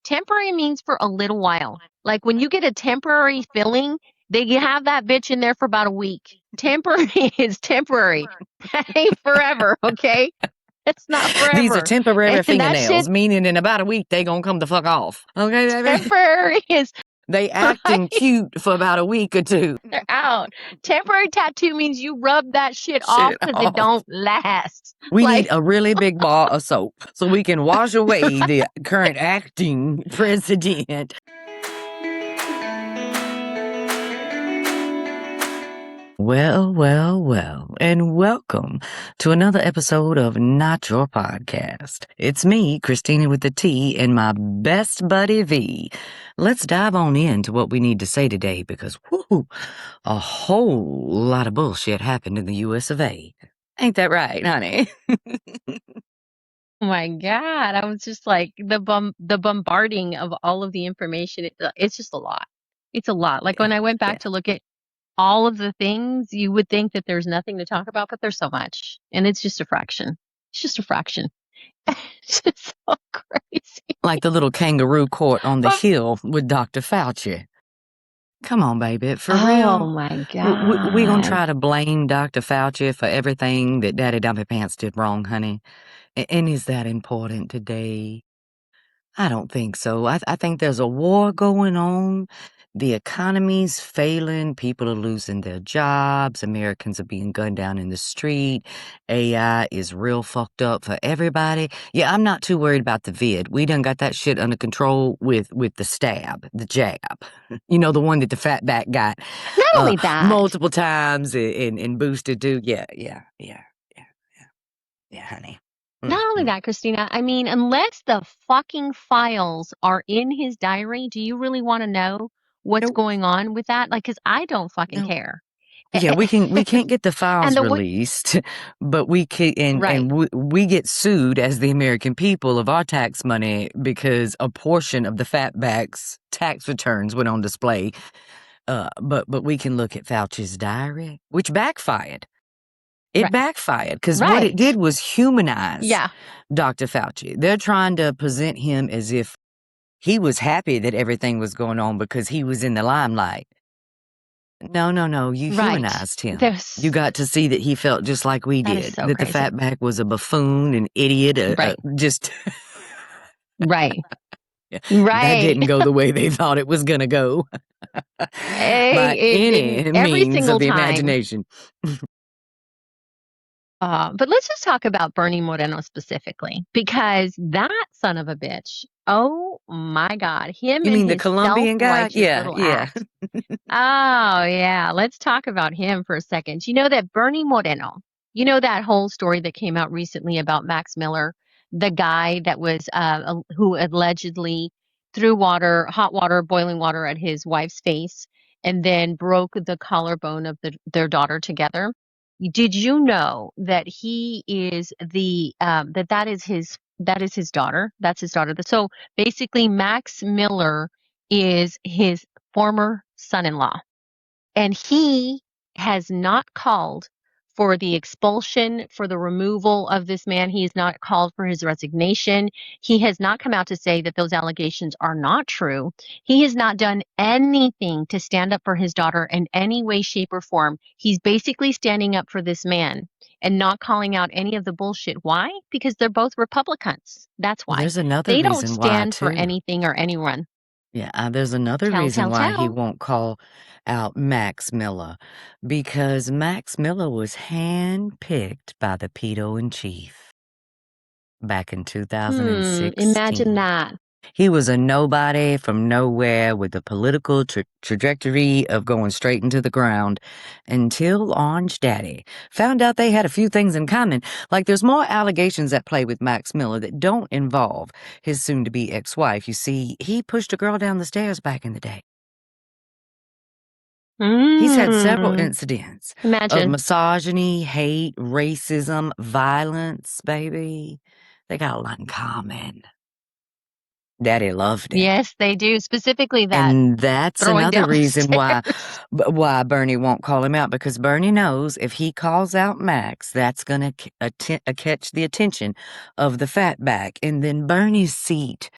temporary means for a little while. Like when you get a temporary filling, they have that bitch in there for about a week. Temporary is temporary. That ain't forever, okay? It's not These are forever. temporary And that fingernails, shit meaning in about a week they gonna come the fuck off. Okay, baby? temporary is They acting right. cute for about a week or two. They're out. Temporary tattoo means you rub that shit off Shit because it off. don't last. We Like, need a really big bar of soap so we can wash away the current acting president. Well, and welcome to another episode of Not Your Podcast. It's me, Christina with the T, and my best buddy V. Let's dive on into what we need to say today because, whoo, a whole lot of bullshit happened in the US of A. Ain't that right, honey? oh my God. I was just like the bombarding of all of the information. It's just a lot. It's a lot. Like when I went Yeah. back to look at all of the things, you would think that there's nothing to talk about, but there's so much. And it's just a fraction. It's just a fraction. It's just so crazy. Like the little kangaroo court on the But, hill with Dr. Fauci. Come on, baby, for oh real? my We gonna God. try to blame Dr. Fauci for everything that Daddy Dumpy Pants did wrong, honey? And is that important today? I don't think so. I think there's a war going on. The economy's failing. People are losing their jobs. Americans are being gunned down in the street. AI is real fucked up for everybody. Yeah, I'm not too worried about the vid. We done got that shit under control with the jab. You know, the one that the fatback got Not only that, multiple times and boosted too. Yeah, honey. not only that, Christina, I mean, unless the fucking files are in his diary, do you really want to know what's Nope. going on with that? Like, because I don't fucking Nope. care. Yeah, we can't get the And files the way, released, but we can right, and we get sued as the American people of our tax money because a portion of the fatback's tax returns went on display. But we can look at Fauci's diary, which backfired. It right, backfired because what it right. did was humanize Yeah, Dr. Fauci. They're trying to present him as if he was happy that everything was going on because he was in the limelight. No, you right. humanized him. You There's, got to see that he felt just like we that is did, so that the crazy. fatback was a buffoon, an idiot, Right, just right, that right. didn't go the way they thought it was going to go by any Every means of single the time. imagination. But let's just talk about Bernie Moreno specifically, because that son of a bitch, oh my God, him You and mean the his Colombian guy? self-righteous Yeah, little yeah. act. Oh, yeah. Let's talk about him for a second. You know that Bernie Moreno, you know that whole story that came out recently about Max Miller, the guy that was who allegedly threw hot water, boiling water at his wife's face and then broke the collarbone of their daughter together. Did you know that he is that is his daughter? That's his daughter. So basically, Max Miller is his former son-in-law, and he has not called for the expulsion, for the removal of this man. He has not called for his resignation. He has not come out to say that those allegations are not true. He has not done anything to stand up for his daughter in any way, shape, or form. He's basically standing up for this man and not calling out any of the bullshit. Why? Because they're both Republicans. That's Well, why. there's another They don't reason why, stand for too. anything or anyone. Yeah, there's another Tell, reason tell, why he tell. won't call out Max Miller, because Max Miller was handpicked by the pedo in chief back in Imagine 2016. that. He was a nobody from nowhere with a political trajectory of going straight into the ground until Orange Daddy found out they had a few things in common. Like there's more allegations at play with Max Miller that don't involve his soon-to-be ex-wife. You see, he pushed a girl down the stairs back in the day. He's had several incidents of Imagine. misogyny, hate, racism, violence, baby. They got a lot in common. Daddy loved it. Yes, they do. Specifically that And that's throwing another down the reason stairs. why Bernie won't call him out, because Bernie knows if he calls out Max, that's going to catch the attention of the fatback, and then Bernie's seat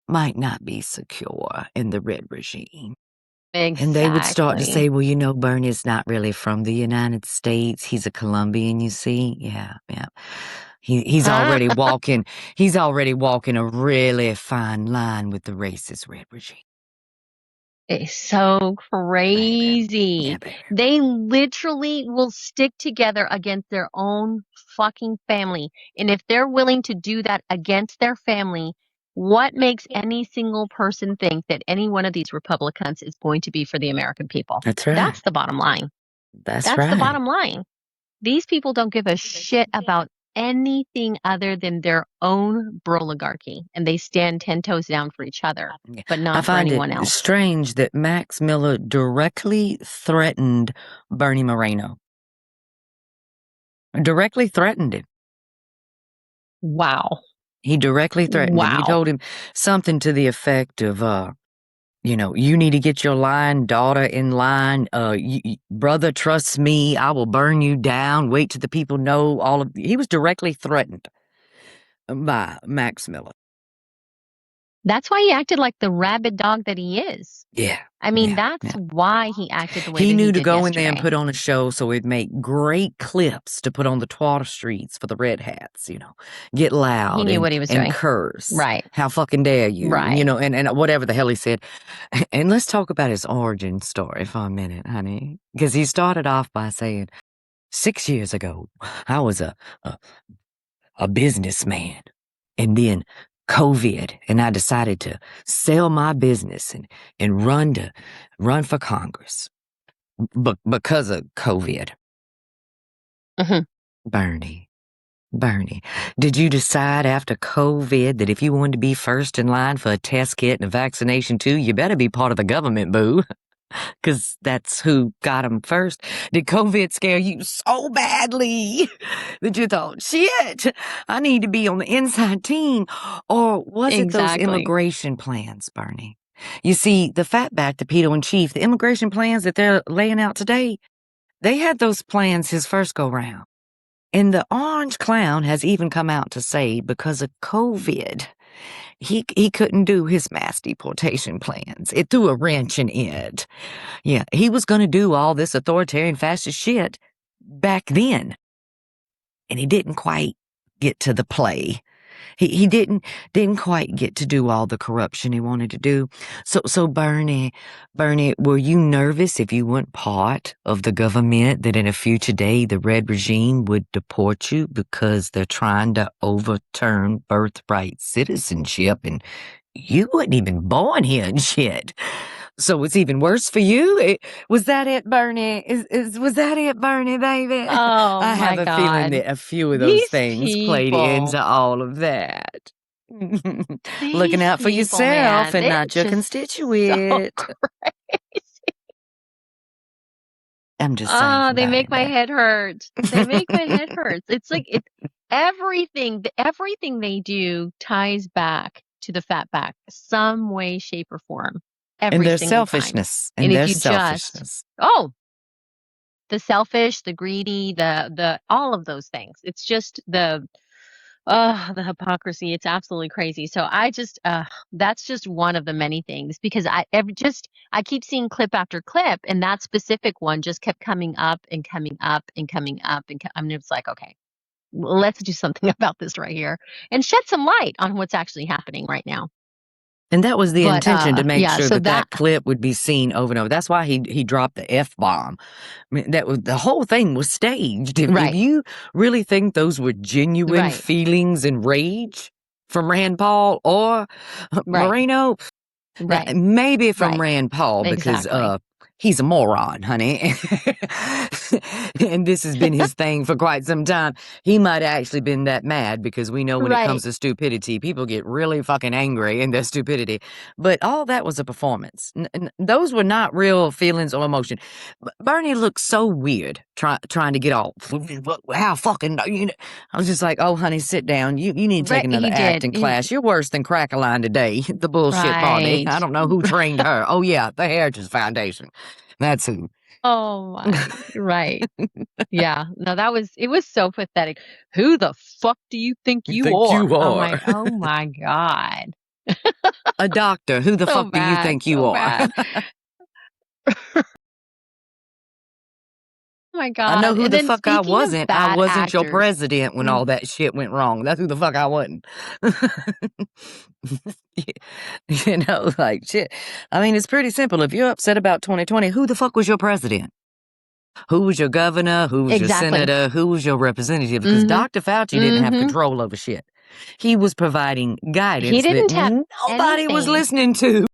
might not be secure in the red regime. Exactly. And they would start to say, well, Bernie's not really from the United States. He's a Colombian, you see. Yeah. He's already walking a really fine line with the racist red regime. It's so crazy. Baby. Yeah, baby. They literally will stick together against their own fucking family. And if they're willing to do that against their family, what makes any single person think that any one of these Republicans is going to be for the American people? That's right. That's the bottom line. That's the right. bottom line. These people don't give a shit about anything other than their own oligarchy, and they stand 10 toes down for each other, but not for anyone else. I find it strange that Max Miller directly threatened Bernie Moreno. Directly threatened him. Wow. He directly threatened him. He told him something to the effect of, you need to get your daughter in line. Brother, trust me, I will burn you down. Wait till the people know all of. He was directly threatened by Max Miller. That's why he acted like the rabid dog that he is. Yeah. I mean, that's why he acted the way that he did. He knew to go yesterday. in there and put on a show so it'd make great clips to put on the Twitter streets for the red hats, get loud. He knew what he was doing. And curse. Right. How fucking dare you? Right. And whatever the hell he said. And let's talk about his origin story for a minute, honey. Because he started off by saying, 6 years ago, I was a businessman. And then COVID, and I decided to sell my business and run for Congress. Because of COVID. Mm-hmm. Bernie, did you decide after COVID that if you wanted to be first in line for a test kit and a vaccination too, you better be part of the government, boo? Because that's who got him first. Did COVID scare you so badly that you thought, shit, I need to be on the inside team? Or was it those immigration plans, Bernie? You see, the fatback, the pedo in chief, the immigration plans that they're laying out today, they had those plans his first go round. And the orange clown has even come out to say because of COVID, he couldn't do his mass deportation plans. It threw a wrench in it. Yeah, he was going to do all this authoritarian fascist shit back then. And he didn't quite get to the play. He didn't quite get to do all the corruption he wanted to do. So Bernie, were you nervous if you weren't part of the government that in a future day the red regime would deport you because they're trying to overturn birthright citizenship and you weren't even born here and shit? So it's even worse for you. Was that it, Bernie? Was that it, Bernie, baby? Oh, I have a feeling that a few of those things played into all of that. Looking out for yourself and not your constituent. So crazy. I'm just saying. Oh, they make my head hurt. They make my head hurt. It's like everything they do ties back to the fatback, some way, shape, or form. And their selfishness. And their selfishness. The selfish, the greedy, the all of those things. It's just the hypocrisy. It's absolutely crazy. So that's just one of the many things because I keep seeing clip after clip, and that specific one just kept coming up and coming up and coming up, and I'm just like, okay, let's do something about this right here and shed some light on what's actually happening right now. And that was the intention, to make sure that clip would be seen over and over. That's why he dropped the F-bomb. I mean, the whole thing was staged. If you really think those were genuine feelings and rage from Rand Paul or Moreno, maybe from Rand Paul, because he's a moron, honey. And this has been his thing for quite some time. He might have actually been that mad because we know when it comes to stupidity, people get really fucking angry in their stupidity. But all that was a performance. Those were not real feelings or emotion. Bernie looked so weird trying to get all, how fucking, I was just like, oh, honey, sit down. You need to take another acting class. You're worse than Crack-A-Line today. The bullshit Barney. I don't know who trained her. Oh, yeah, the Heritage Foundation. That's who. Oh my, yeah. No, it was so pathetic. Who the fuck do you think you are? I'm like, oh my God. A doctor. Who the So fuck do you bad, think you so are? bad. Oh my I know god. who And the then fuck I speaking of wasn't. I bad wasn't your actors. president when all that shit went wrong. That's who the fuck I wasn't. You know, like shit. I mean, it's pretty simple. If you're upset about 2020, who the fuck was your president? Who was your governor? Who was your Exactly. senator? Who was your representative? Because Mhm. Dr. Fauci didn't have Mhm. control over shit. He was providing He guidance that didn't have nobody was anything. listening to.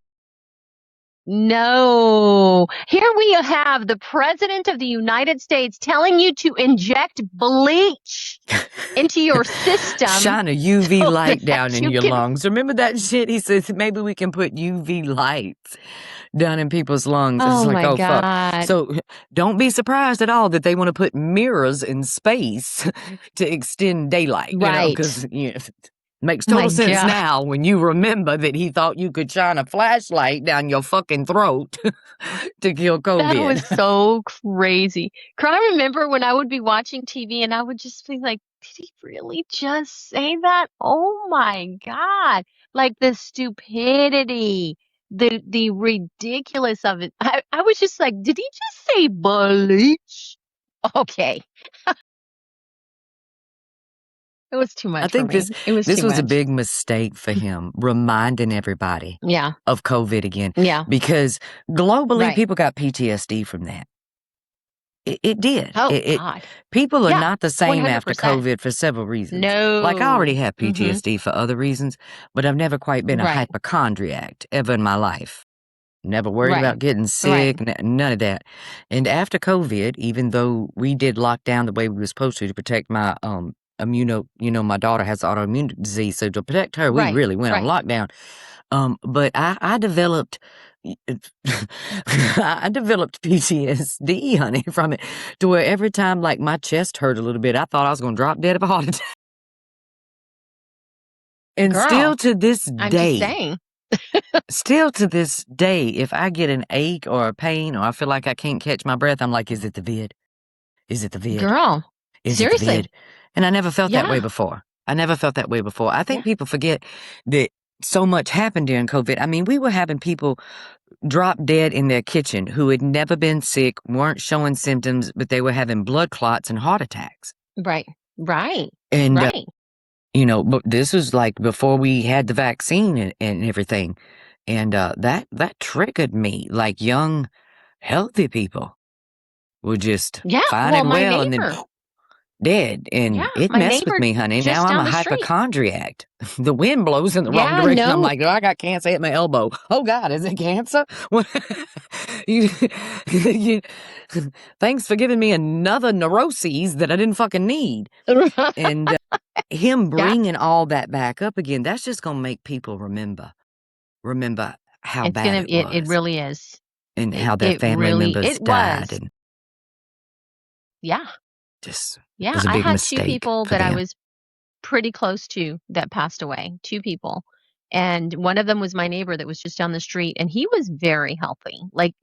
No. Here we have the President of the United States telling you to inject bleach into your system Shine a UV so light down that in you your can. lungs. Remember that shit? He says maybe we can put UV lights down in people's lungs. It's Oh like, my oh fuck. God. So don't be surprised at all that they want to put mirrors in space to extend daylight, you know, Right. because makes My total sense God. now when you remember that he thought you could shine a flashlight down your fucking throat to kill That COVID. was so crazy. I remember when I would be watching TV and I would just be like, did he really just say that? Oh my God. Like the stupidity, the ridiculous of it. I was just like, did he just say bleach? Okay. It was too I much for think me. It was this too was a much. big mistake for him, reminding everybody Yeah. of COVID again, Yeah. because globally Right. people got PTSD from that. It did. Oh God. People are Yeah. not the same after 100%. COVID for several reasons. Like I already No. have Mm-hmm. PTSD for other reasons, but I've never quite been a Right. hypochondriac ever in my life. Never worried Right. about getting Right. sick, none of that. And after COVID, even though we did lock down the way we were supposed to protect my my daughter has autoimmune disease, so to protect her, we Right. really went on Right. lockdown. But I developed I developed PTSD, honey, from it to where every time like my chest hurt a little bit, I thought I was gonna drop dead of a heart attack. And Girl, I'm just saying. still to this day, if I get an ache or a pain or I feel like I can't catch my breath, I'm like, is it the vid? Is it the vid? Girl, Is it the vid? seriously. And I never felt that way Yeah. before. I never felt that way before. I Yeah. think people forget that so much happened during COVID. I mean, we were having people drop dead in their kitchen who had never been sick, weren't showing symptoms, but they were having blood clots and heart attacks. Right. Right. And, Right. but this was like before we had the vaccine and everything. And that triggered me. Like young, healthy people would just Yeah. find Well, it my well and then neighbor. dead. Yeah. And it My messed with neighbor me, honey. Now just I'm down a the street. hypochondriac. The wind blows in the wrong Yeah. direction. I'm No. like, oh, I got cancer at my elbow. Oh, God, is it cancer? you, you, thanks for giving me another neuroses that I didn't fucking need. And him Yeah. bringing all that back up again, that's just going to make people remember how It's bad gonna. it It was really is. and It. how their It family really. members It died. was. And Yeah. just, it Yeah. was a I big had two mistake people for that I them. was pretty close to that passed away. Two people. And one of them was my neighbor that was just down the street, and he was very healthy, like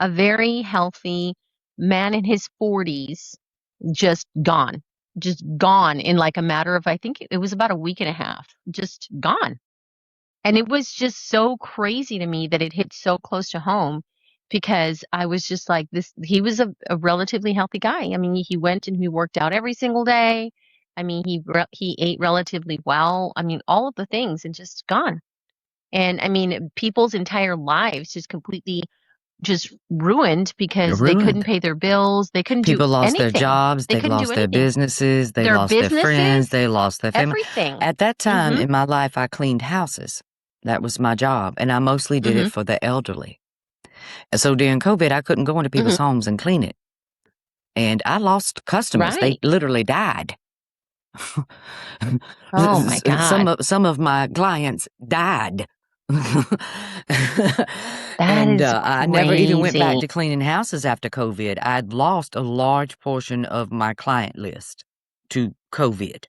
a very healthy man in his 40s, just gone in like a matter of, I think it was about a week and a half, just gone. And it was just so crazy to me that it hit so close to home because I was just like, he was a relatively healthy guy. I mean, he went and he worked out every single day. I mean, he ate relatively well. I mean, all of the things and just gone. And I mean, people's entire lives just completely just ruined because they couldn't Ruined. pay their bills. They couldn't do People lost their anything. jobs, They they couldn't do lost their anything. businesses, they Their lost their friends, businesses, they lost their family. everything. At that time Mhm. in my life, I cleaned houses. That was my job, and I mostly did it Mhm. for the elderly. And so during COVID, I couldn't go into people's Mhm. homes and clean it. And I lost customers. They Right. literally died. Oh my God. Some of my clients died. That And is I never even went back crazy. to cleaning houses after COVID. I'd lost a large portion of my client list to COVID.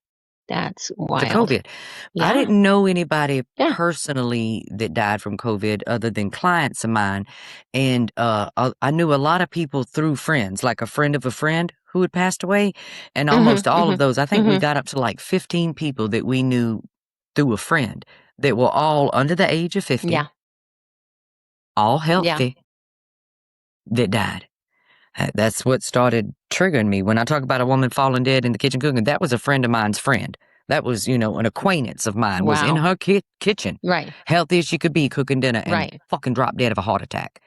That's To wild. COVID. I Yeah. didn't know anybody Yeah. personally that died from COVID other than clients of mine. And I knew a lot of people through friends, like a friend of a friend who had passed away. And Mhm. almost all of Mhm. those, I think we Mhm. got up to like 15 people that we knew through a friend that were all under the age of 50, Yeah. all healthy, that died. That's what started triggering me. When I talk about a woman falling dead in the kitchen cooking, that was a friend of mine's friend. That was, an acquaintance of mine, was in Wow. her kitchen, Right. healthy as she could be, cooking dinner, and Right. fucking dropped dead of a heart attack.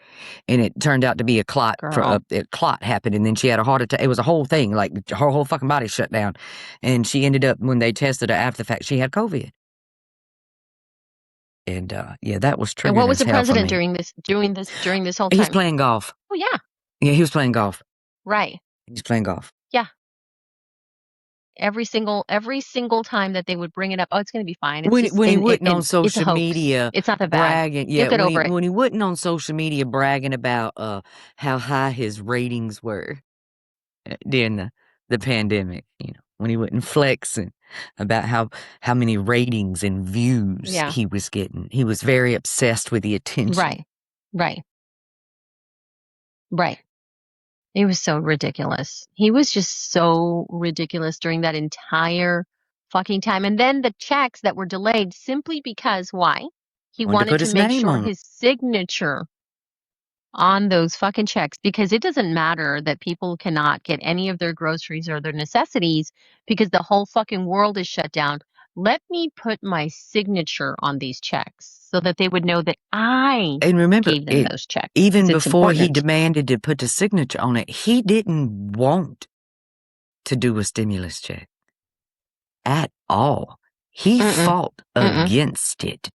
And it turned out to be a clot. Girl. A clot happened, and then she had a heart attack. It was a whole thing, like her whole fucking body shut down. And she ended up, when they tested her after the fact, she had COVID. And yeah, that was And triggering what was as the hell for president me. during this whole He was time? playing golf. Oh yeah. Yeah, he was playing golf. Right. He was playing golf. Yeah. Every single time that they would bring it up, oh, it's going to be fine. It's just When he wasn't on it's a social hoax. media It's not that bad. bragging, You'll yeah, get over it. when he wasn't on social media bragging about how high his ratings were during the pandemic, when he wasn't flexing about how many ratings and views Yeah. he was getting. He was very obsessed with the attention. Right. Right. Right. It was so ridiculous. He was just so ridiculous during that entire fucking time. And then the checks that were delayed simply because why? He Wanted to wanted put to his make name sure on 'em. his signature on those fucking checks, because it doesn't matter that people cannot get any of their groceries or their necessities because the whole fucking world is shut down. Let me put my signature on these checks so that they would know that I And remember, gave them those checks, even 'cause it's before he important. demanded to put the signature on it, he didn't want to do a stimulus check at all. He fought against it,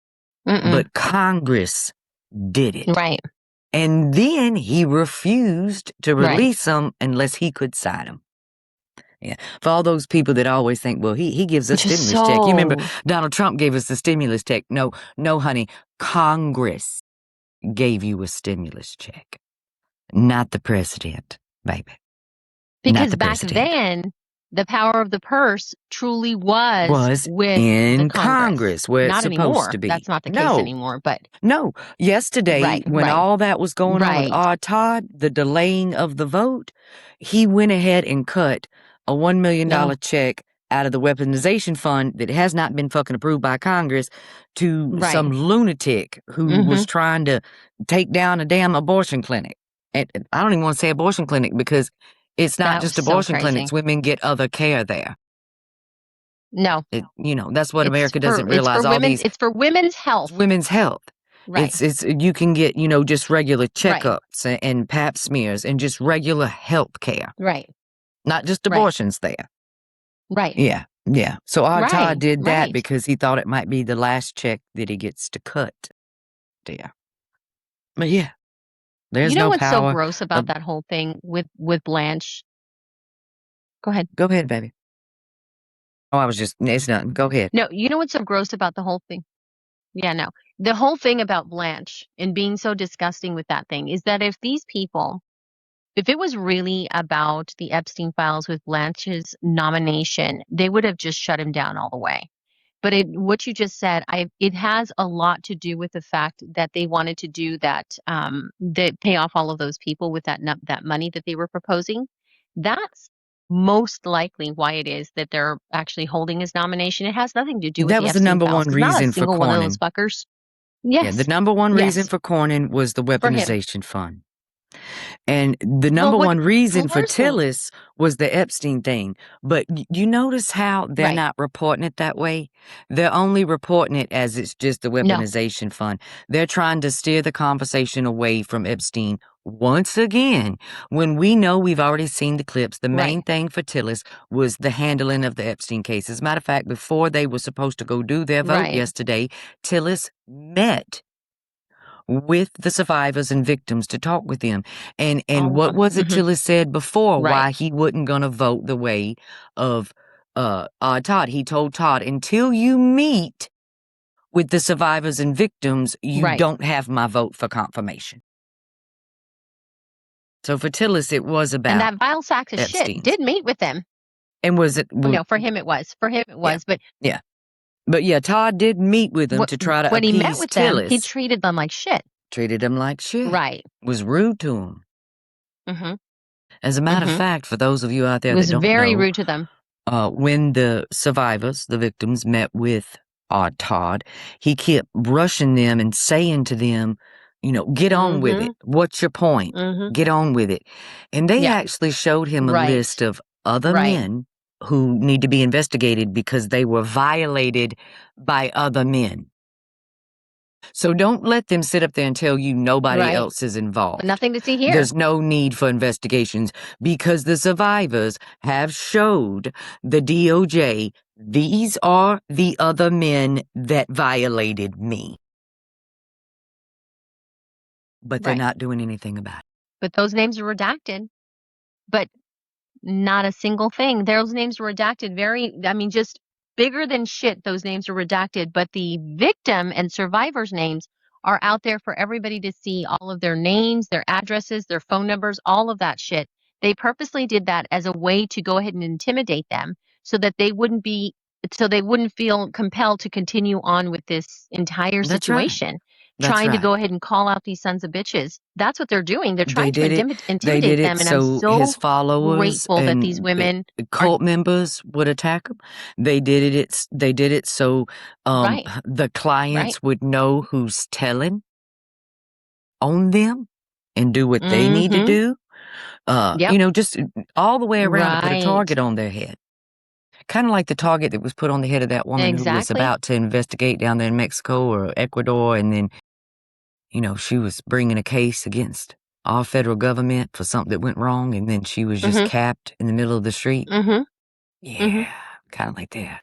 but Congress did it. Right. And then he refused to Right. release them unless he could sign them. Yeah. For all those people that always think, well, he gives us Just stimulus check. You remember so Donald Trump gave us the stimulus check. No, honey. Congress gave you a stimulus check, not the president, baby. Not because the back president. then the power of the purse truly was with in the Congress, where it's Not supposed anymore. to be. That's not the case No, anymore, but no. Yesterday, right, when right, all that was going on with right. Todd, the delaying of the vote, he went ahead and cut a $1 million No, check out of the weaponization fund that has not been fucking approved by Congress to right. some lunatic who was trying to take down a damn abortion clinic. And I don't even want to say abortion clinic because it's not That was just so abortion crazy. clinics. Women get other care there. No, That's what America doesn't it's realize. for All women. these It's for women's health. women's health. Right, It's you can get, just regular right, checkups and pap smears and just regular health care, right, not just right, abortions there. right, Yeah. Yeah. So our Todd right, did that right. because he thought it might be the last check that he gets to cut there. But yeah, there's You know no what's so power. gross about that whole thing with Blanche? Go ahead. Go ahead, baby. Oh, it's nothing. Go ahead. No, you know what's so gross about the whole thing? Yeah, no. The whole thing about Blanche and being so disgusting with that thing is that if it was really about the Epstein files with Blanche's nomination, they would have just shut him down all the way. But what you just said, it has a lot to do with the fact that they wanted to do that, that pay off all of those people with that money that they were proposing. That's most likely why it is that they're actually holding his nomination. It has nothing to do with That the was the Epstein number files, one because not a reason for single one of those Cornyn. fuckers. Yeah, the Yes, number one reason yes, for Cornyn was the for him. weaponization fund. And the Well, number what's one reason for worse than Tillis was the Epstein thing. But you notice how they're right? not reporting it that way? They're only reporting it as it's just the No, weaponization fund. They're trying to steer the conversation away from Epstein. Once again, when we know we've already seen the clips, the right, main thing for Tillis was the handling of the Epstein case. As a matter of fact, before they were supposed to go do their vote right. yesterday, Tillis met with the survivors and victims to talk with them. And All of what them. was it Tillis said before Right, why he wasn't gonna vote the way of Todd? He told Todd, until you meet with the survivors and victims, you right. don't have my vote for confirmation. So for Tillis, it was And about that vile sack of shit Epstein's. did meet with them. And was it Well, no, for him it was. For him it yeah, was. But yeah. But yeah, Todd did meet with them to try to when he met appease with them, he Tillis. treated them like shit. Treated him like shit. Right. Was rude to him. Mm-hmm. As a matter of fact, for those of you out there that Was don't very know, rude to them. when the survivors, the victims, met with odd Todd. He kept rushing them and saying to them, get on with it. What's your point? Get on with it. And they actually showed him a list of other men who need to be investigated because they were violated by other men. So don't let them sit up there and tell you nobody else is involved. But nothing to see here. There's no need for investigations because the survivors have showed the DOJ these are the other men that violated me. But they're not doing anything about it. But those names are redacted. But not a single thing. Those names were redacted just bigger than shit, those names are redacted. But the victim and survivors' names are out there for everybody to see, all of their names, their addresses, their phone numbers, all of that shit. They purposely did that as a way to go ahead and intimidate them so that they wouldn't feel compelled to continue on with this entire situation. Trying to go ahead and call out these sons of bitches. That's what they're doing. They're trying to intimidate them, and I'm so his followers grateful that these women, cult members, would attack him. They did it so the clients would know who's telling on them and do what they need to do. Just all the way around to put a target on their head. Kind of like the target that was put on the head of that woman who was about to investigate down there in Mexico or Ecuador, and then she was bringing a case against our federal government for something that went wrong, and then she was just capped in the middle of the street. Yeah, kind of like that.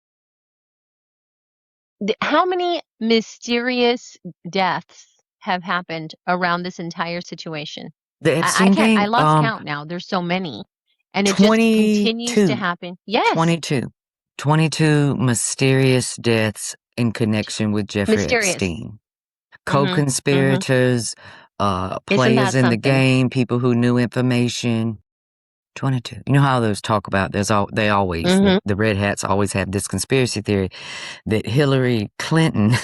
How many mysterious deaths have happened around this entire situation? I lost count now. There's so many. And it just continues to happen. Yes. 22 mysterious deaths in connection with Jeffrey Epstein. Co-conspirators, players in the game, people who knew information. 22. You know how those talk about, the red hats always have this conspiracy theory that Hillary Clinton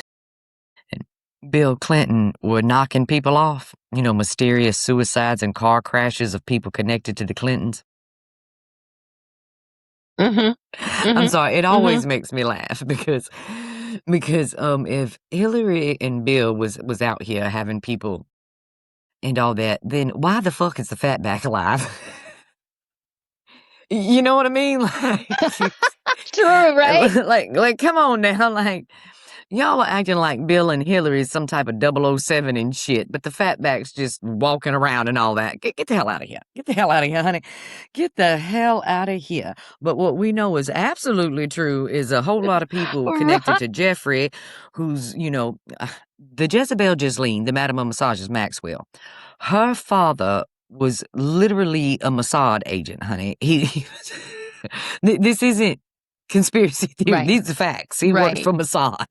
and Bill Clinton were knocking people off, mysterious suicides and car crashes of people connected to the Clintons. I'm sorry, it always makes me laugh because if Hillary and Bill was out here having people and all that, then why the fuck is the fatback alive? You know what I mean? Like, true, right? Like, come on now, like. Y'all are acting like Bill and Hillary is some type of 007 and shit, but the fatback's just walking around and all that. Get the hell out of here. Get the hell out of here, honey. Get the hell out of here. But what we know is absolutely true is a whole lot of people connected to Jeffrey, who's, the Jezebel Ghislaine, the Madam of Massages Maxwell. Her father was literally a Mossad agent, honey. This isn't conspiracy theory. These are facts. He worked for Mossad.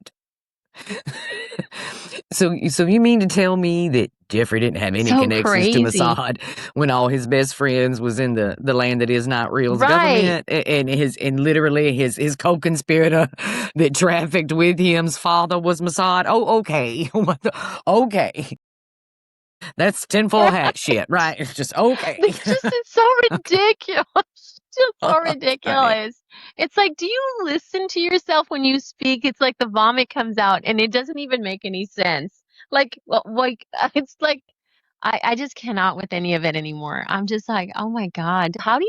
So you mean to tell me that Jeffrey didn't have any connections to Mossad when all his best friends was in the land that is not real's government, and literally his co-conspirator that trafficked with him's father was Mossad? Oh, okay. Okay. That's tinfoil hat shit, right? It's just okay. It's so ridiculous. Just so ridiculous. It's like, do you listen to yourself when you speak? It's like the vomit comes out and it doesn't even make any sense. It's like I just cannot with any of it anymore. I'm just like, oh my God. How do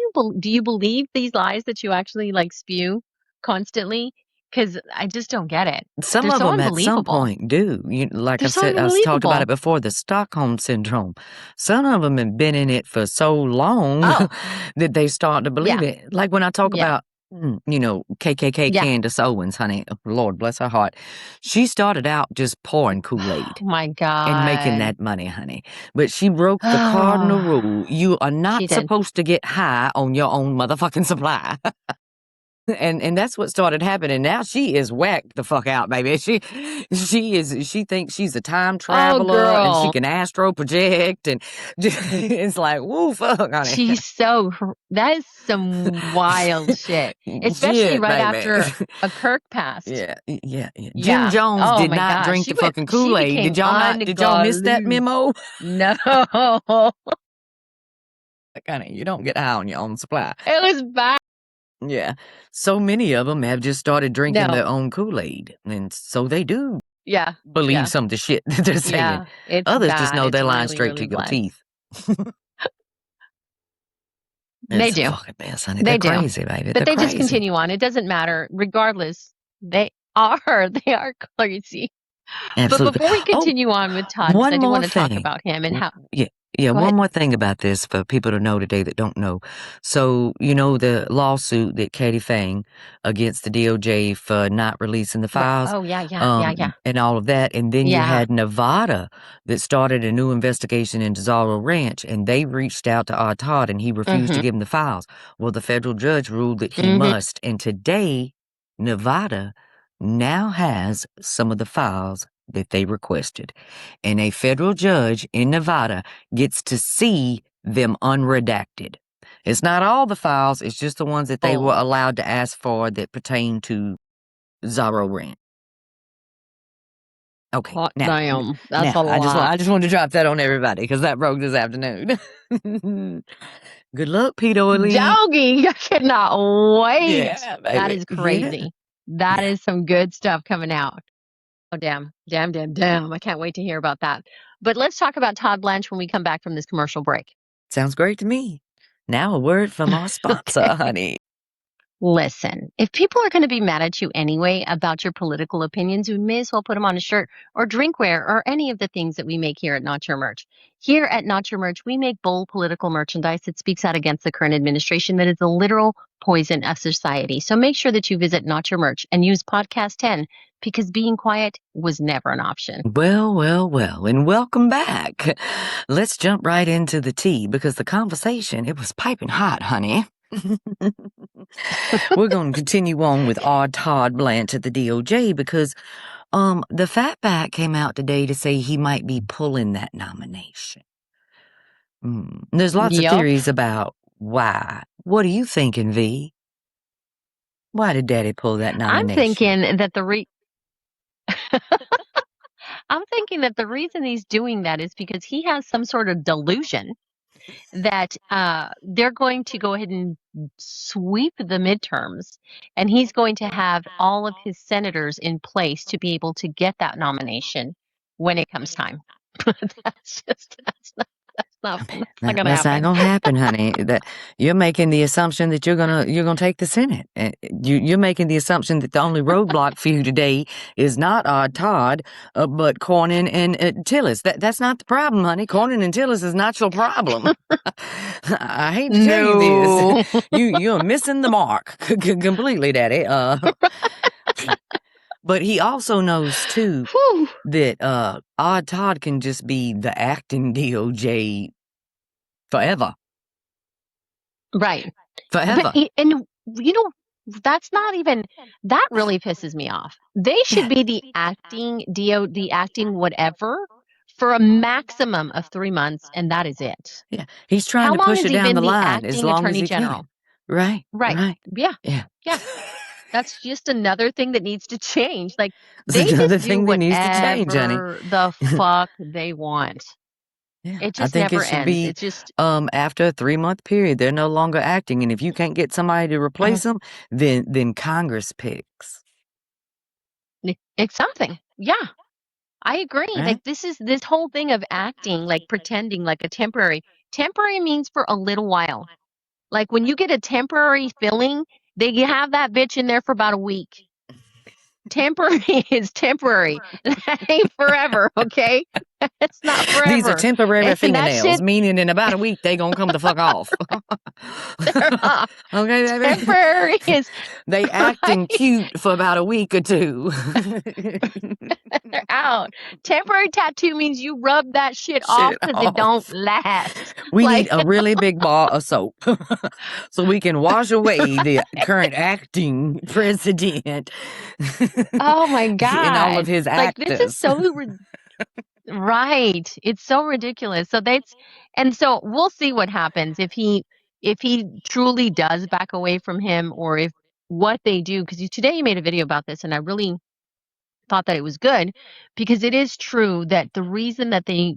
you believe these lies that you actually spew constantly? Because I just don't get it. Some of them at some point do. Like I said, I was talking about it before, the Stockholm Syndrome. Some of them have been in it for so long that they start to believe it. Like when I talk about, KKK Candace Owens, honey, Lord bless her heart. She started out just pouring Kool-Aid. Oh my God. And making that money, honey. But she broke the cardinal rule. You are not supposed to get high on your own motherfucking supply. And that's what started happening. Now she is whacked the fuck out, baby. She thinks she's a time traveler and she can astro project, and it's like, woo, fuck, honey. That is some wild shit. Especially after a Kirk passed. Yeah. Jim Jones did not drink the fucking Kool-Aid. Did y'all miss that memo? No. Like, honey, you don't get high on your own supply. It was bad. Yeah. So many of them have just started drinking No. their own Kool-Aid, and so they do Yeah. believe Yeah. some of the shit that they're saying. Yeah. It's Others just bad. know It's they're lying really, straight really to your bad. teeth. They It's a do. fucking mess, honey. They're They do. crazy, baby. But They're they just crazy. continue on. It doesn't matter. Regardless, they are crazy. But Absolutely. before we Oh, continue on with Todd, because one I do more want to talk thing. about him and how. Yeah, yeah, Go one ahead. more thing about this for people to know today that don't know. So, you know, the lawsuit that Katie Fang against the DOJ for not releasing the Right. files, Oh yeah, yeah, yeah, yeah, and all of that. And then you yeah. had Nevada that started a new investigation into Zorro Ranch, and they reached out to R. Todd and he refused to Mm-hmm. give them the files. Well, the federal judge ruled that he Mm-hmm. must. And today, Nevada now has some of the files that they requested, and a federal judge in Nevada gets to see them unredacted. It's not all the files, it's just the ones that they were Oh, allowed to ask for that pertain to Zorro Ranch. Okay, hot now, damn. That's now, a I lot. just wanted to drop that on everybody because that broke this afternoon. Good luck, Pete Oily. Doggy, I cannot wait. Yeah, That baby. is Yeah, crazy. That yeah. is some good stuff coming out. Oh, damn. Damn, damn, damn. I can't wait to hear about that. But let's talk about Todd Blanche when we come back from this commercial break. Sounds great to me. Now a word from our sponsor, Okay. honey. Listen, if people are going to be mad at you anyway about your political opinions, we may as well put them on a shirt or drinkware or any of the things that we make here at Not Your Merch. Here at Not Your Merch, we make bold political merchandise that speaks out against the current administration that is the literal poison of society. So make sure that you visit Not Your Merch and use Podcast 10 because being quiet was never an option. Well, well, well, and welcome back. Let's jump right into the tea because the conversation, it was piping hot, honey. We're going to continue on with our Todd Blanche at the DOJ because the fatback came out today to say he might be pulling that nomination. There's lots of Yup. theories about why. What are you thinking, V? Why did Daddy pull that I'm nomination? thinking that the re- I'm thinking that the reason he's doing that is because he has some sort of delusion that they're going to go ahead and sweep the midterms, and he's going to have all of his senators in place to be able to get that nomination when it comes time. That's not going to That's not happen. gonna happen, honey. That you're making the assumption that you're gonna take the Senate. You're making the assumption that the only roadblock for you today is not Todd, but Cornyn and Tillis. That's not the problem, honey. Cornyn and Tillis is not your problem. I hate to tell you this. No. You're missing the mark completely, Daddy. But he also knows too Whew. that Todd can just be the acting DOJ forever. Right. But Forever. and that's not even that really pisses me off. They Yeah. should be the acting whatever for a maximum of 3 months, and that is it. Yeah. He's trying How to long push has it he down been the the line as acting long as attorney he general? can. Right. Right. Right. Yeah. Yeah. Yeah. That's just another thing that needs to change. Like It's they another just do thing that needs to change, honey. whatever the fuck they want. Yeah. It I just think it never should ends. be It's just after a 3-month period, they're no longer acting. And if you can't get somebody to replace them, then Congress picks. it's something. Yeah. I agree. Right? Like this whole thing of acting, like pretending like a temporary means for a little while. Like when you get a temporary filling, they have that bitch in there for about a week. Temporary is temporary. That ain't forever, okay? It's not These are forever. temporary And that fingernails, shit, meaning in about a week they gonna come the fuck off. they're off. Okay, baby? Temporary is They acting right. cute for about a week or two. They're out. Temporary tattoo means you rub that shit off Shit because it don't off. last. We need Like, a really big bar of soap so we can wash away the current acting president oh my and all of God. his Like this is actors. so right. It's so ridiculous. And so we'll see what happens if he truly does back away from him or if what they do because today you made a video about this and I really thought that it was good because it is true that the reason that they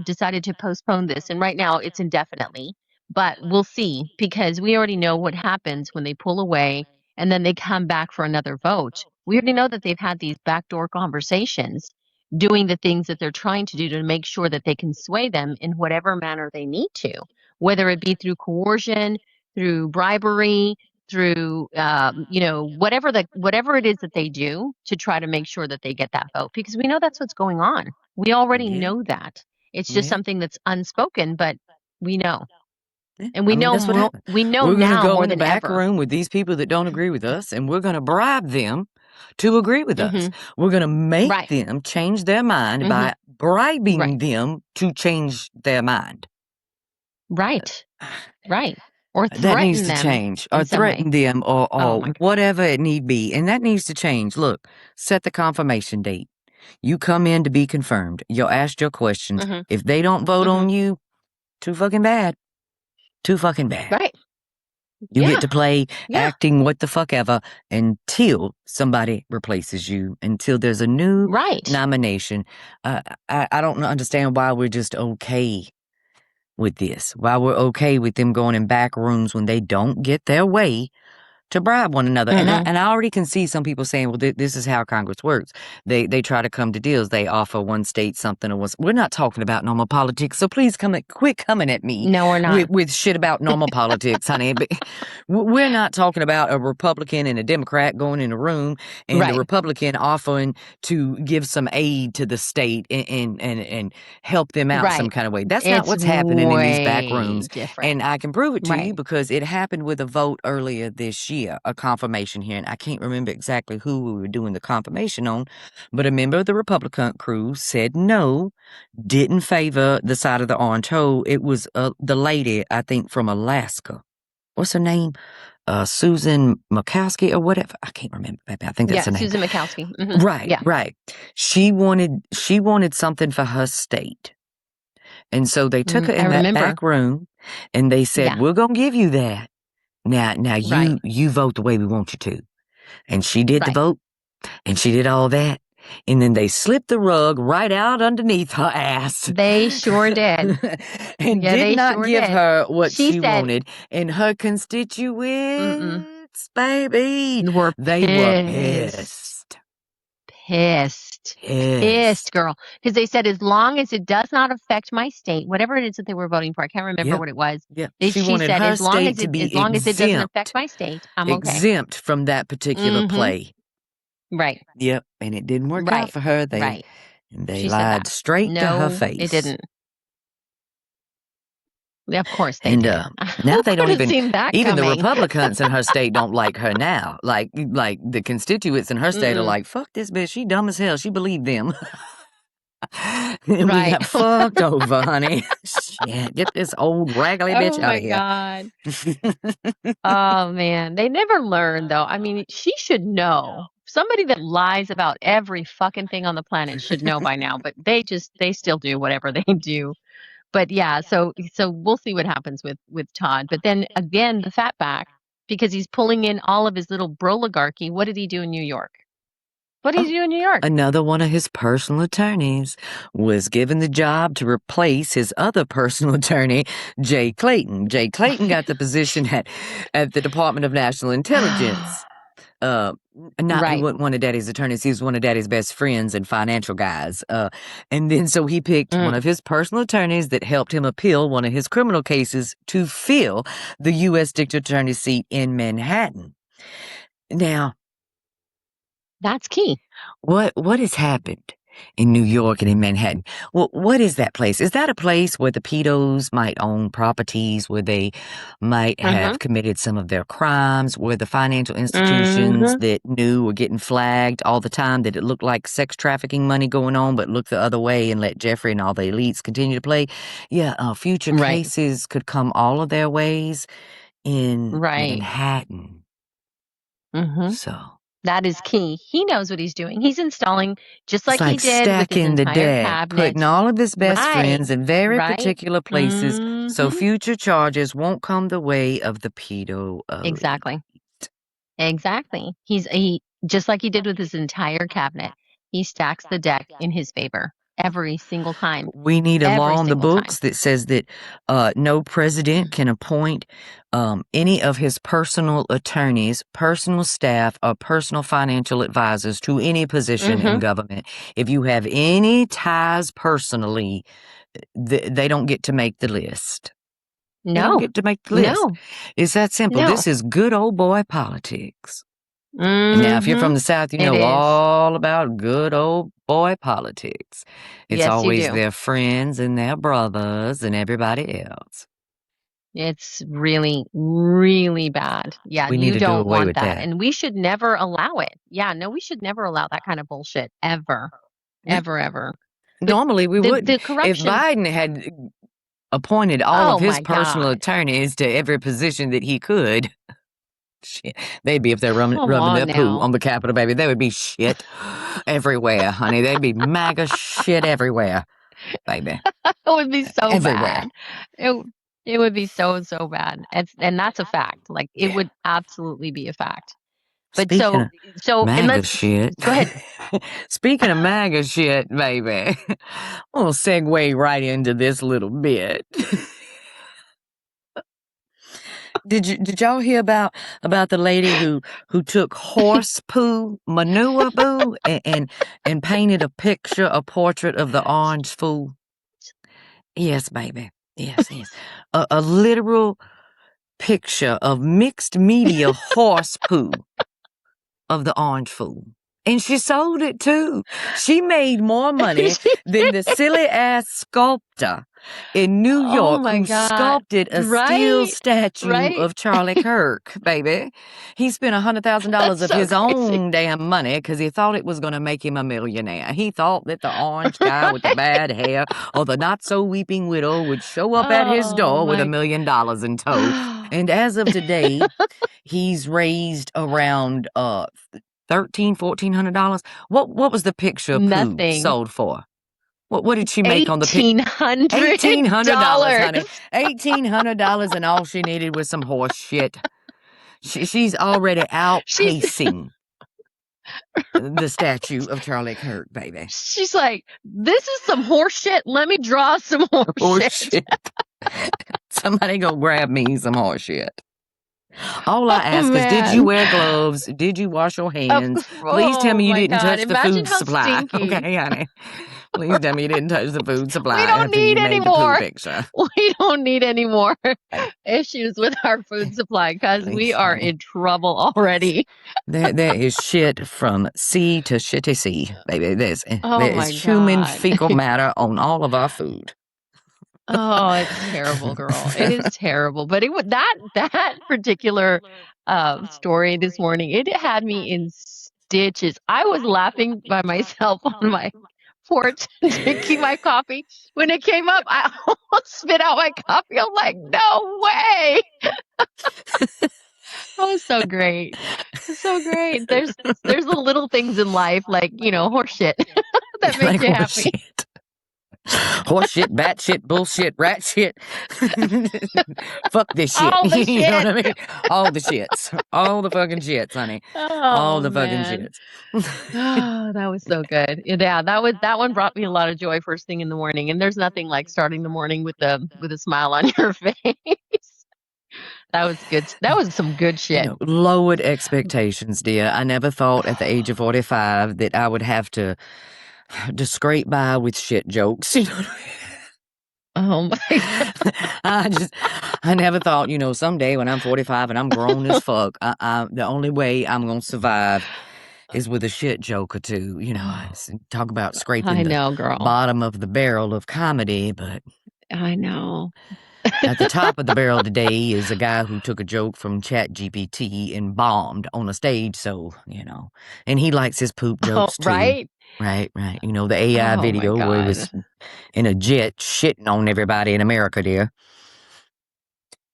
decided to postpone this and right now it's indefinitely But we'll see because we already know what happens when they pull away and then they come back for another vote. We already know that they've had these backdoor conversations doing the things that they're trying to do to make sure that they can sway them in whatever manner they need to, whether it be through coercion, through bribery, through whatever it is that they do to try to make sure that they get that vote because we know that's what's going on. We already Yeah, know that. It's just yeah, something that's unspoken, but we know. yeah. And I mean, that's what happened. we know We're gonna now go more in the than back ever. room with these people that don't agree with us, and we're gonna bribe them to agree with us. Mhm. We're gonna make Right. them change their mind Mhm. by bribing Right. them to change their mind. Right. Right. Or That needs threaten to them change, or in some way. threaten them, Oh or my god. whatever it need be, and that needs to change. Look, set the confirmation date. You come in to be confirmed. You're asked your questions. Mhm. If they don't vote Mhm. on you, too fucking bad. Too fucking bad. Right. You get Yeah. to play Yeah. acting what the fuck ever until somebody replaces you, until there's a new Right. nomination. I don't understand why we're just okay with this, why we're okay with them going in back rooms when they don't get their way to bribe one another. And I Mm-mm. and I already can see some people saying, "Well, this is how Congress works. They try to come to deals. They offer one state something or We're not talking about normal politics, so please quit coming at me No, we're not. with shit about normal politics, honey. But we're not talking about a Republican and a Democrat going in a room and the Right. Republican offering to give some aid to the state and help them out some Right. kind of way. That's not It's what's happening in these back way rooms. different. And I can prove it to you Right. because it happened with a vote earlier this year, a confirmation hearing. I can't remember exactly who we were doing the confirmation on, but a member of the Republican crew said no, didn't favor the side of the orange hole. It was the lady, I think, from Alaska. What's her name? Susan Murkowski or whatever. I can't remember. Baby. I think that's Yeah, her name. Susan Mikowski. Right, Yeah. right. She wanted something for her state. And so they took her I in that remember. back room and they said, Yeah. "We're going to give you that. Now Right. you vote the way we want you to." And she did the Right. vote and she did all that. And then they slipped the rug right out underneath her ass They sure did. and Yeah, did they not sure give did. her what She she said, wanted. And her mm-mm. constituents, baby, We're they were pissed. pissed. Pissed. Pissed, Pissed. girl. Because they said, as long as it does not affect my state, whatever it is that they were voting for, I can't remember Yep. what it was. Yep. She She wanted said, her state to as be long as it doesn't affect exempt, my state, I'm okay. exempt from that particular Mm-hmm. play. Right. Yep. And it didn't work out Right. for her. They Right. they She said lied that. straight to her No, it face. didn't. Yeah, of course they And did. now Who they could don't have seen that even the coming? Republicans in her state don't like her now. Like the constituents in her state are Mm-mm. like, fuck this bitch, she dumb as hell. She believed them. And we Right. got fucked over, honey. Shit, get this old raggedy bitch Oh out my of here. God. Oh man, they never learn though. I mean, she should know. Somebody that lies about every fucking thing on the planet should know by now, but they still do whatever they do. But yeah, so we'll see what happens with Todd. But then again, the fatback, because he's pulling in all of his little broligarchy. What did he do in New York? What did Oh, he do in New York? another one of his personal attorneys was given the job to replace his other personal attorney, Jay Clayton. Jay Clayton got the position at the Department of National Intelligence. Uh, Not he Right. wasn't one of Daddy's attorneys. He was one of Daddy's best friends and financial guys. And then so he picked one Mm, of his personal attorneys that helped him appeal one of his criminal cases to fill the U.S. District Attorney's seat in Manhattan. Now, that's key. what has happened in New York and in Manhattan? Well, what is that place? Is that a place where the pedos might own properties, where they might Mm-hmm. have committed some of their crimes, where the financial institutions Mm-hmm. that knew were getting flagged all the time that it looked like sex trafficking money going on, but look the other way and let Jeffrey and all the elites continue to play? Yeah, future Right. cases could come all of their ways in Right. Manhattan. Mm-hmm. So That is key. He knows what he's doing. He's installing just it's like he like did with his stacking the entire deck, putting cabinet. all of his best Right. friends in very Right. particular places so Mm-hmm. future charges won't come the way of the pedo elite. Exactly. Exactly. He just like he did with his entire cabinet. He stacks the deck in his favor. every single time. We need a law Every on the single time. books that says that no president can appoint any of his personal attorneys, personal staff, or personal financial advisors to any position in government. If you have any ties personally, they don't get to make the list. They don't No. get to make the list. No. It's that simple. No. This is good old boy politics. And now, if you're from the South, you It know is. all about good old boy politics. It's Yes, you always do. their friends and their brothers and everybody else. It's really, really bad. Yeah, We need you to do don't away want with that. that. And we should never allow it. Yeah, no, we should never allow that kind of bullshit ever. Ever, ever. But Normally, we wouldn't. the If corruption. Biden had appointed all Oh of his my personal God. attorneys to every position that he could, shit, they'd be up there rubbing on their poo now. on the Capitol, baby. There would be shit everywhere, honey. There'd be MAGA shit everywhere, baby. It would be so Everywhere. bad. It would be so bad. And that's a fact. Like it would absolutely be a fact. But Speaking of and MAGA let's shit. go ahead. Speaking of MAGA shit, baby, we'll segue right into this little bit. Did y'all hear about the lady who took horse poo, manure poo, and painted a portrait of the orange fool? Yes, baby. Yes. A literal picture of mixed media horse poo of the orange fool. And she sold it too. She made more money than the silly ass sculptor in New York who sculpted a steel statue of Charlie Kirk, baby. He spent $100,000 of his own damn money because he thought it was going to make him a millionaire. He thought that the orange guy with the bad hair or the not so weeping widow would show up at his door with $1 million in tow. And as of today, he's raised around $1,400. What was the picture of poo sold for? What did she make on the picture? $1,800, honey. $1,800, and all she needed was some horse shit. She's already outpacing the statue of Charlie Kirk, baby. She's like, this is some horse shit. Let me draw some horse shit. Somebody go grab me some horse shit. All I ask is, did you wear gloves? Did you wash your hands? Please tell me you didn't touch the food supply. Stinky. Okay, honey. Please tell me you didn't touch the food supply. We don't need any more. Picture. We don't need any more issues with our food supply because we are in trouble already. There is shit from sea to shitty sea, baby. There is human fecal matter on all of our food. Oh, it's terrible, girl. It is terrible. But that particular story this morning, it had me in stitches. I was laughing by myself on my porch drinking my coffee. When it came up, I almost spit out my coffee. I'm like, no way. That was so great. So great. There's the little things in life like, horse shit that make you happy. Shit. Horse shit, bat shit, bullshit, rat shit. Fuck this shit. All the shit. You know what I mean? All the shits. All the fucking shits, honey. All the fucking shits. Oh, that was so good. Yeah, that one brought me a lot of joy first thing in the morning. And there's nothing like starting the morning with a smile on your face. That was good. That was some good shit. Lowered expectations, dear. I never thought at the age of 45 that I would have to scrape by with shit jokes, you know what I mean? Oh my God. I never thought, someday when I'm 45 and I'm grown as fuck, the only way I'm gonna survive is with a shit joke or two, talk about scraping the bottom of the barrel of comedy, but I know. At the top of the barrel today is a guy who took a joke from ChatGPT and bombed on a stage, so, and he likes his poop jokes too. Right? Right. The AI video where he was in a jet shitting on everybody in America, dear.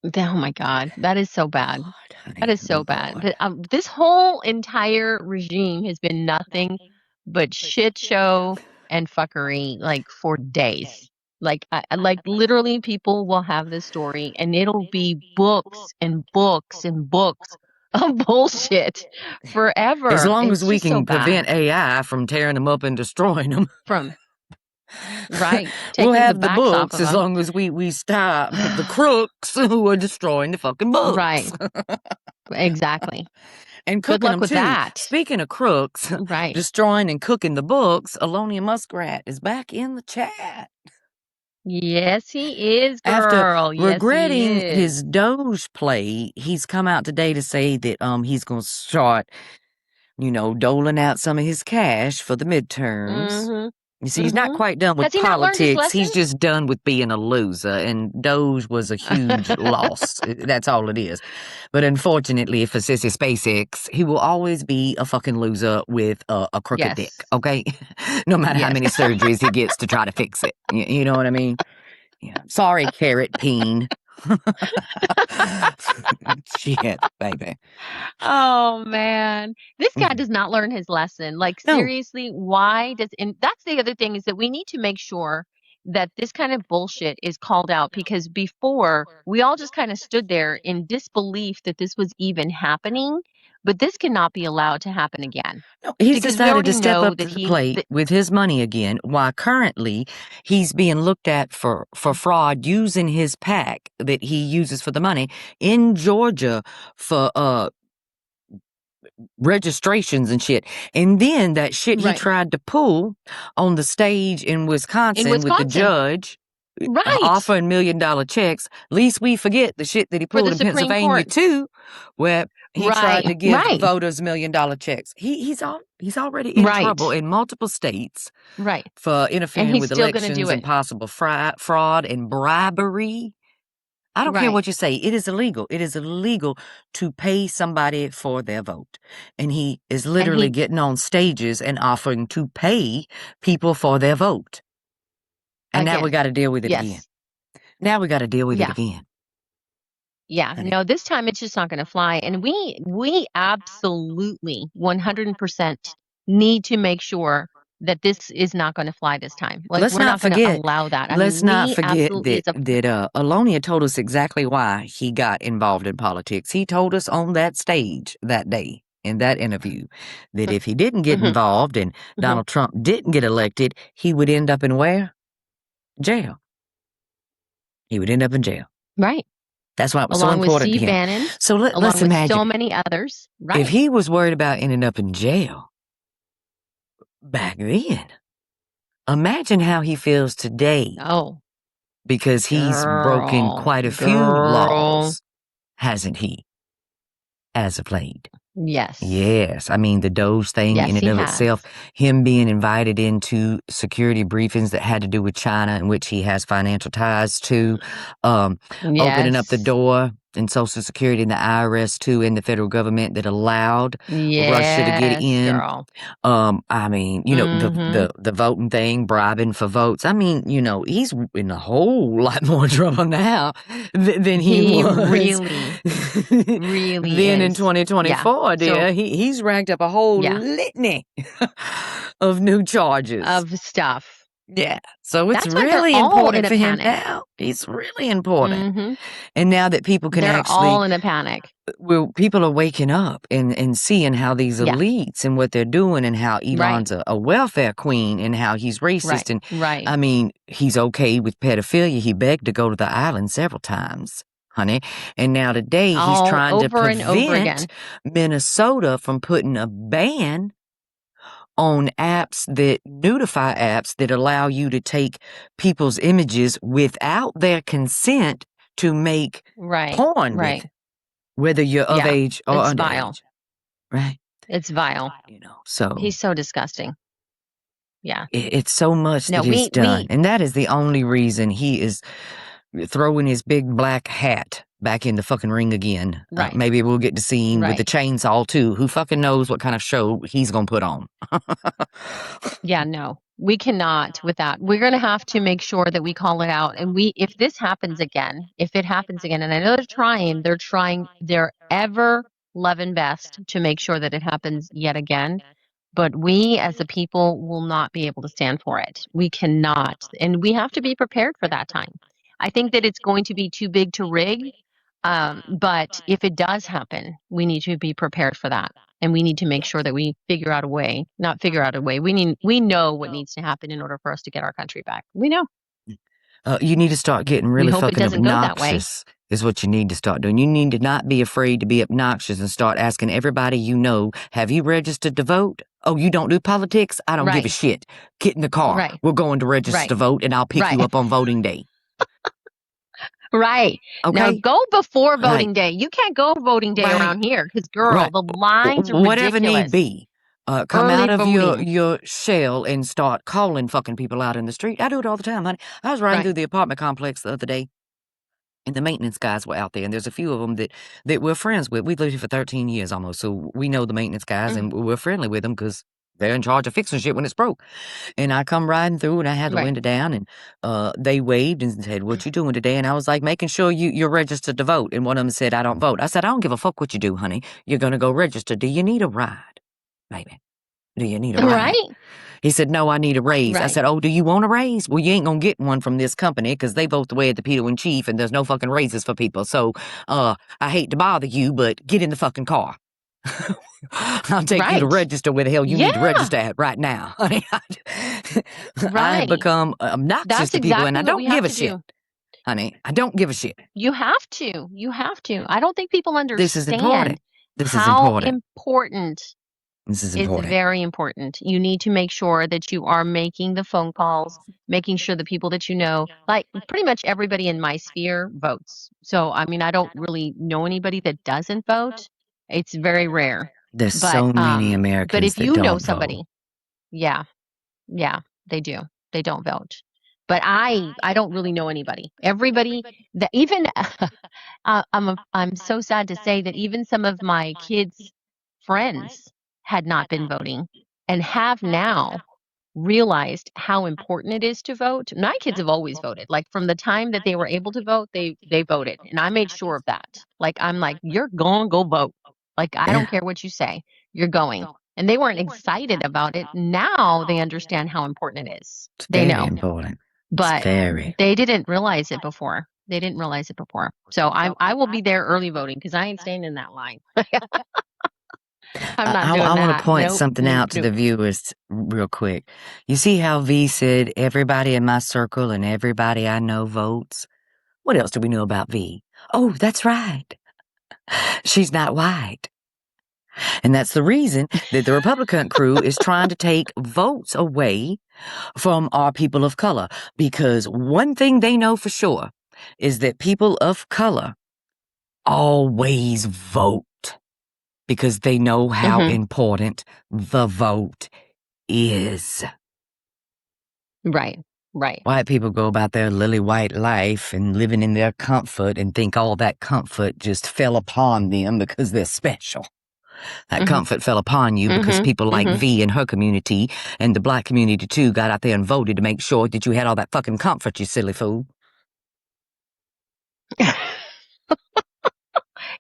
Oh my God. That is so bad. That is so bad. This whole entire regime has been nothing but shit show and fuckery, like, for days. Like literally people will have this story and it'll be books and books and books of bullshit forever. As long as we can prevent AI from tearing them up and destroying them. Right. We'll Taking the have the backs off books of as them. long as we stop the crooks who are destroying the fucking books. Right. Exactly. And Good cooking luck them with too. that. Speaking of crooks, Right. destroying and cooking the books, Alonia Muskrat is back in the chat. Yes, he is, After girl. Yes, he regretting his is. Doge play, he's come out today to say that he's gonna start, doling out some of his cash for the midterms. Mm-hmm. You see, he's not Mm-hmm. quite done with Has he not learned his politics. lesson? He's just done with being a loser, and Doge was a huge loss. That's all it is. But unfortunately for Sissy SpaceX, he will always be a fucking loser with a crooked dick, Yes. okay? No matter how Yes. many surgeries he gets to try to fix it. You know what I mean? Yeah. Sorry, Carrot Peen. Shit, baby. Oh man. This guy Mhm. does not learn his lesson. Like No, seriously, why does and that's the other thing is that we need to make sure that this kind of bullshit is called out because before we all just kind of stood there in disbelief that this was even happening, but this cannot be allowed to happen again no, he's because we decided to already step know up that to the plate that with his money again, while currently he's being looked at for fraud using his PAC that he uses for the money in Georgia for registrations and shit. And then that shit he right tried to pull on the stage in in Wisconsin with the Wisconsin. judge Right. offering $1 million checks. Least we forget the shit that he For pulled the in Supreme Pennsylvania Court. too, where he tried Right. to give Right. voters $1 million checks. He's already in trouble Right. in multiple states Right. for And interfering he's with still going to do elections and it. possible fraud and bribery. I don't care Right. what you say. It is illegal. It is illegal to pay somebody for their vote. And he is And literally he getting on stages and offering to pay people for their vote. And now we again. got to deal with it again. Yes. Now we got to deal with it Yeah. again, Yeah. honey. No, this time it's just not going to fly. And we absolutely 100% need to make sure that this is not going to fly this time. Like Let's we're not not going to forget. allow that. I Let's mean, not we forget absolutely that as a Alonia told us exactly why he got involved in politics. He told us on that stage that day in that interview that if he didn't get Mhm, involved and mhm. Donald Trump didn't get elected, he would end up in where? Jail. He would end up in jail. Right. That's why it was so Along with important to Steve him. Bannon, So let's along with imagine so many others. if Right. he was worried about ending up in jail back then. Imagine how he feels today Oh, because he's broken girl, quite a few girl. laws, hasn't he, as of late? Yes. Yes, I mean, the Doge thing in Yes, and he of has. itself, him being invited into security briefings that had to do with China, in which he has financial ties to, um, opening up the Yes. door in Social Security and the IRS too, and the federal government that allowed Russia to get Yes, in. girl. I mean, the Mhm. the voting thing, bribing for votes. I mean, he's in a whole lot more trouble now than he He was really, really then in is. Yeah. 2024, So, dear. He's racked up a whole yeah, litany of new charges. of stuff. Yeah. So it's That's why they're really all in important a for him panic. now. It's really important. Mhm. And now that people can They're actually all in a panic. well, people are waking up and seeing how these Yeah. elites and what they're doing and how Right. Elon's a welfare queen and how he's racist. Right. And Right. I mean, he's okay with pedophilia. He begged to go to the island several times, honey. And now today he's All trying to over and over prevent again. Minnesota from putting a ban on nudify apps that allow you to take people's images without their consent to make Right. porn with, Right. whether you're of Yeah. age or It's vile. underage. Right. It's vile. So He's so disgusting. Yeah. it's so much No, that he's done. we And that is the only reason he is throwing his big black hat back in the fucking ring again. right. Maybe we'll get to see him with the Right. chainsaw too. Who fucking knows what kind of show he's going to put on? Yeah, no. We cannot with that. We're going to have to make sure that we call it out. And if this happens again, if it happens again, and I know they're trying their ever loving best to make sure that it happens yet again. But we as a people will not be able to stand for it. We cannot. And we have to be prepared for that time. I think that it's going to be too big to rig. But if it does happen, we need to be prepared for that. and we need to make sure that we figure out a way, not figure out a way. We know what needs to happen in order for us to get our country back. We know. You need to start getting We really hope it fucking doesn't go that way. obnoxious is what you need to start doing. You need to not be afraid to be obnoxious and start asking everybody you know, have you registered to vote? Oh, you don't do politics? I don't give a Right. shit. Get in the car. Right. We're going to register Right. to vote, and I'll pick Right. you up on voting day. Right. Now Okay? go before Right. voting day. You can't go voting day Right. around here because, girl, Right. the lines are Whatever need ridiculous. be. Come Early out of voting. your shell and start calling fucking people out in the street. I do it all the time, honey. I was riding Right. through the apartment complex the other day, and the maintenance guys were out there, and there's a few of them that we're friends with. We've lived here for 13 years almost, so we know the maintenance guys, and we're friendly with them because they're in charge of fixing shit when it's broke. And I come riding through, and I had the Right. window down, and they waved and said, "What you doing today?" And I was like, "Making sure you're registered to vote." And one of them said, "I don't vote." I said, "I don't give a fuck what you do, honey. You're gonna go register. Do you need a ride, baby? Do you need a ride?" Right. He said, "No, I need a raise." I Right. said, "Oh, do you want a raise?" "Well, you ain't gonna get one from this company because they vote the way at the Peter in Chief, and there's no fucking raises for people. So, I hate to bother you, but get in the fucking car. I'll take you to Right. register where the hell you need to Yeah. register at right now." I have Right. become obnoxious That's to people, and I exactly what we don't give have a to shit, do. honey. I don't give a shit. You have to. You have to. I don't think people This is important. understand This is how important. important. This is It's important. very important. You need to make sure that you are making the phone calls, making sure the people that you know, like pretty much everybody in my sphere votes. So, I mean, I don't really know anybody that doesn't vote. It's very rare. There's But so many but Americans if that you know don't vote. somebody, yeah, yeah, they do. They don't vote. But I don't really know anybody. Everybody that even I'm so sad to say that even some of my kids' friends had not been voting and have now realized how important it is to vote. My kids have always voted. Like from the time that they were able to vote, they voted. And I made sure of that. Like I'm like, you're going to go vote. Like I Yeah, don't care what you say. You're going. And they weren't excited about it. Now they understand how important it is. it's They very know. important. It's But very. they didn't realize it before. They didn't realize it before. So I will be there early voting because I ain't staying in that line. I'm not I doing want to that. point Nope, something nope, out to nope. the viewers real quick. You see how V said everybody in my circle and everybody I know votes? What else do we know about V? Oh, that's right. She's not white. And that's the reason that the Republican crew is trying to take votes away from our people of color. Because one thing they know for sure is that people of color always vote because they know how Hmm. important the vote is. Right, right. White people go about their lily white life and living in their comfort and think all that comfort just fell upon them because they're special. That Hmm. comfort fell upon you because Hmm. people like Hmm. V and her community and the black community too got out there and voted to make sure that you had all that fucking comfort, you silly fool.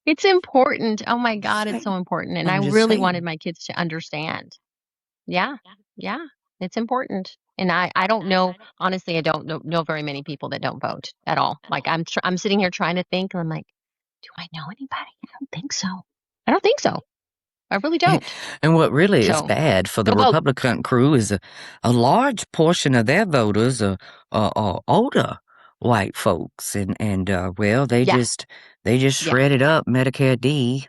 It's important. Oh my God, it's so important. And I I'm just really wanted saying. my kids to understand. Yeah, yeah, it's important. And I don't know, honestly, I don't know very many people that don't vote at all. Like I'm sitting here trying to think, and I'm like, do I know anybody? I don't think so. I don't think so. I really don't. And what really is So bad for the go vote. Republican crew is a large portion of their voters are older white folks, and well, Yeah, they just yeah. shredded up Medicare D,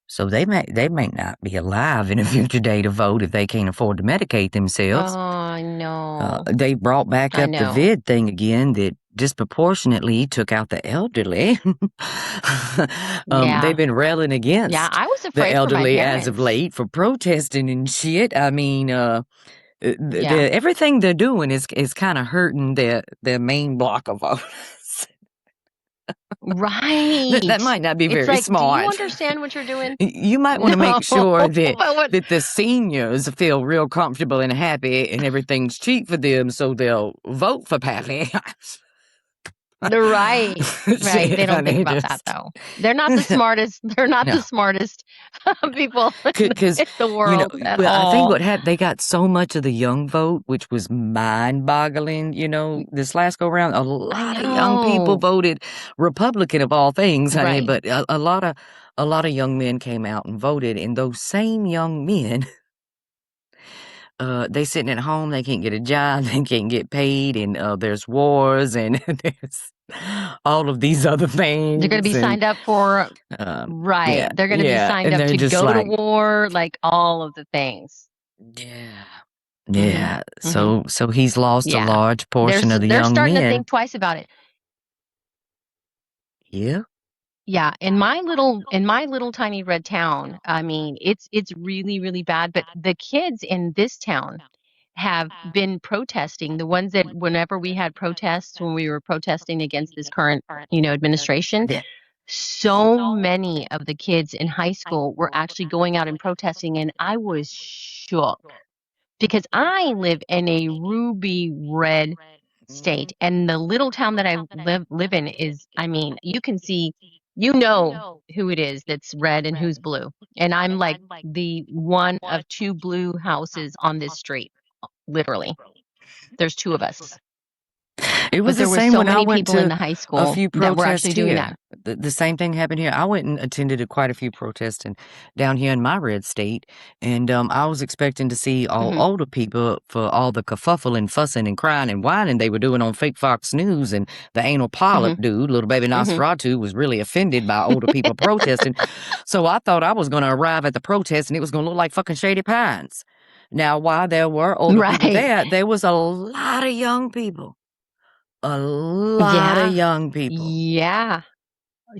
so they may not be alive in a future day to vote if they can't afford to medicate Oh, themselves. I know. They brought back I up the know. vid thing again that disproportionately took out the elderly. They've Yeah. been railing Yeah, against I was the afraid for my elderly as of parents. late for protesting and shit. I mean, Yeah. everything they're doing is kind of hurting their main block of voters. That Right. might not be It's very like, do you smart. understand what you're doing? You might want No. to make sure that But what that the seniors feel real comfortable and happy and everything's cheap for them so they'll vote for Patty. right. Right. They Shit, don't think honey, about that just though. They're not the smartest. They're not no. the smartest people Because, in the world at well, I think all. what happened, they got so much of the young vote, which was mind-boggling, this last go-round. A I lot of young people know. voted Republican of all things, honey, Right. but a lot of a lot of young men came out and voted, and those same young men, they sitting at home, they can't get a job, they can't get paid, and there's wars, and there's all of these other They're going to things, be and signed up for, yeah, right. They're going to be yeah, signed and up they're to just go to like, war, like all of the things. yeah, Mhm. yeah. Mhm. So he's lost a Yeah. large portion of the They're young starting to men. think twice about it. Yeah. Yeah, in my little tiny red town, I mean, it's really, really bad, but the kids in this town have been protesting. The ones that whenever we had protests, when we were protesting against this current, administration, Yeah. so many of the kids in high school were actually going out and protesting, and I was shook because I live in a ruby red Mhm. state, and the little town that I live in is, I mean, you can see, who it is that's red and who's blue. And I'm like the one of two blue houses on this street, literally. There's two of us. It But was the there were same so when I many went people in to the high a school few that were protests actually doing that. here. The same thing happened here. I went and attended quite a few protests down here in my red state, and I was expecting to see all Mhm. older people for all the kerfuffle and fussing and crying and whining they were doing on fake Fox News, and the anal polyp Mhm. dude, little baby Mhm. Nosferatu, was really offended by older people protesting. So I thought I was going to arrive at the protest and it was going to look like fucking Shady Pines. Now, while there were older people Right. there was a lot of young people. A lot of Yeah. young people. Yeah.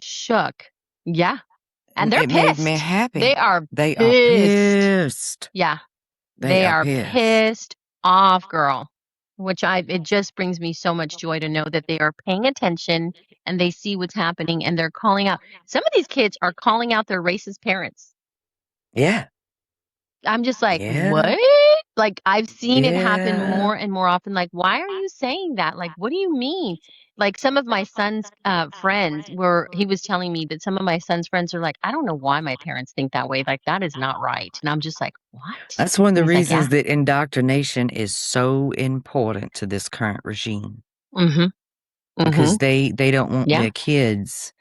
Shook. Yeah. And And they're it made me pissed. They happy. are They are pissed. pissed. Yeah. They They are are pissed. pissed off, girl, which it just brings me so much joy to know that they are paying attention and they see what's happening and they're calling out. Some of these kids are calling out their racist parents. Yeah. I'm just like, Yeah. "What?" Like, I've seen it happen Yeah. more and more often. Like, "Why are you saying that? Like, what do you mean?" Like, some of my son's, friends he was telling me that some of my son's friends are like, "I don't know why my parents think that way. Like, that is not right." And I'm just like, "What?" That's one of And the he's like, "Yeah." reasons that indoctrination is so important to this current regime Mhm. because Mhm. they don't want Yeah. their kids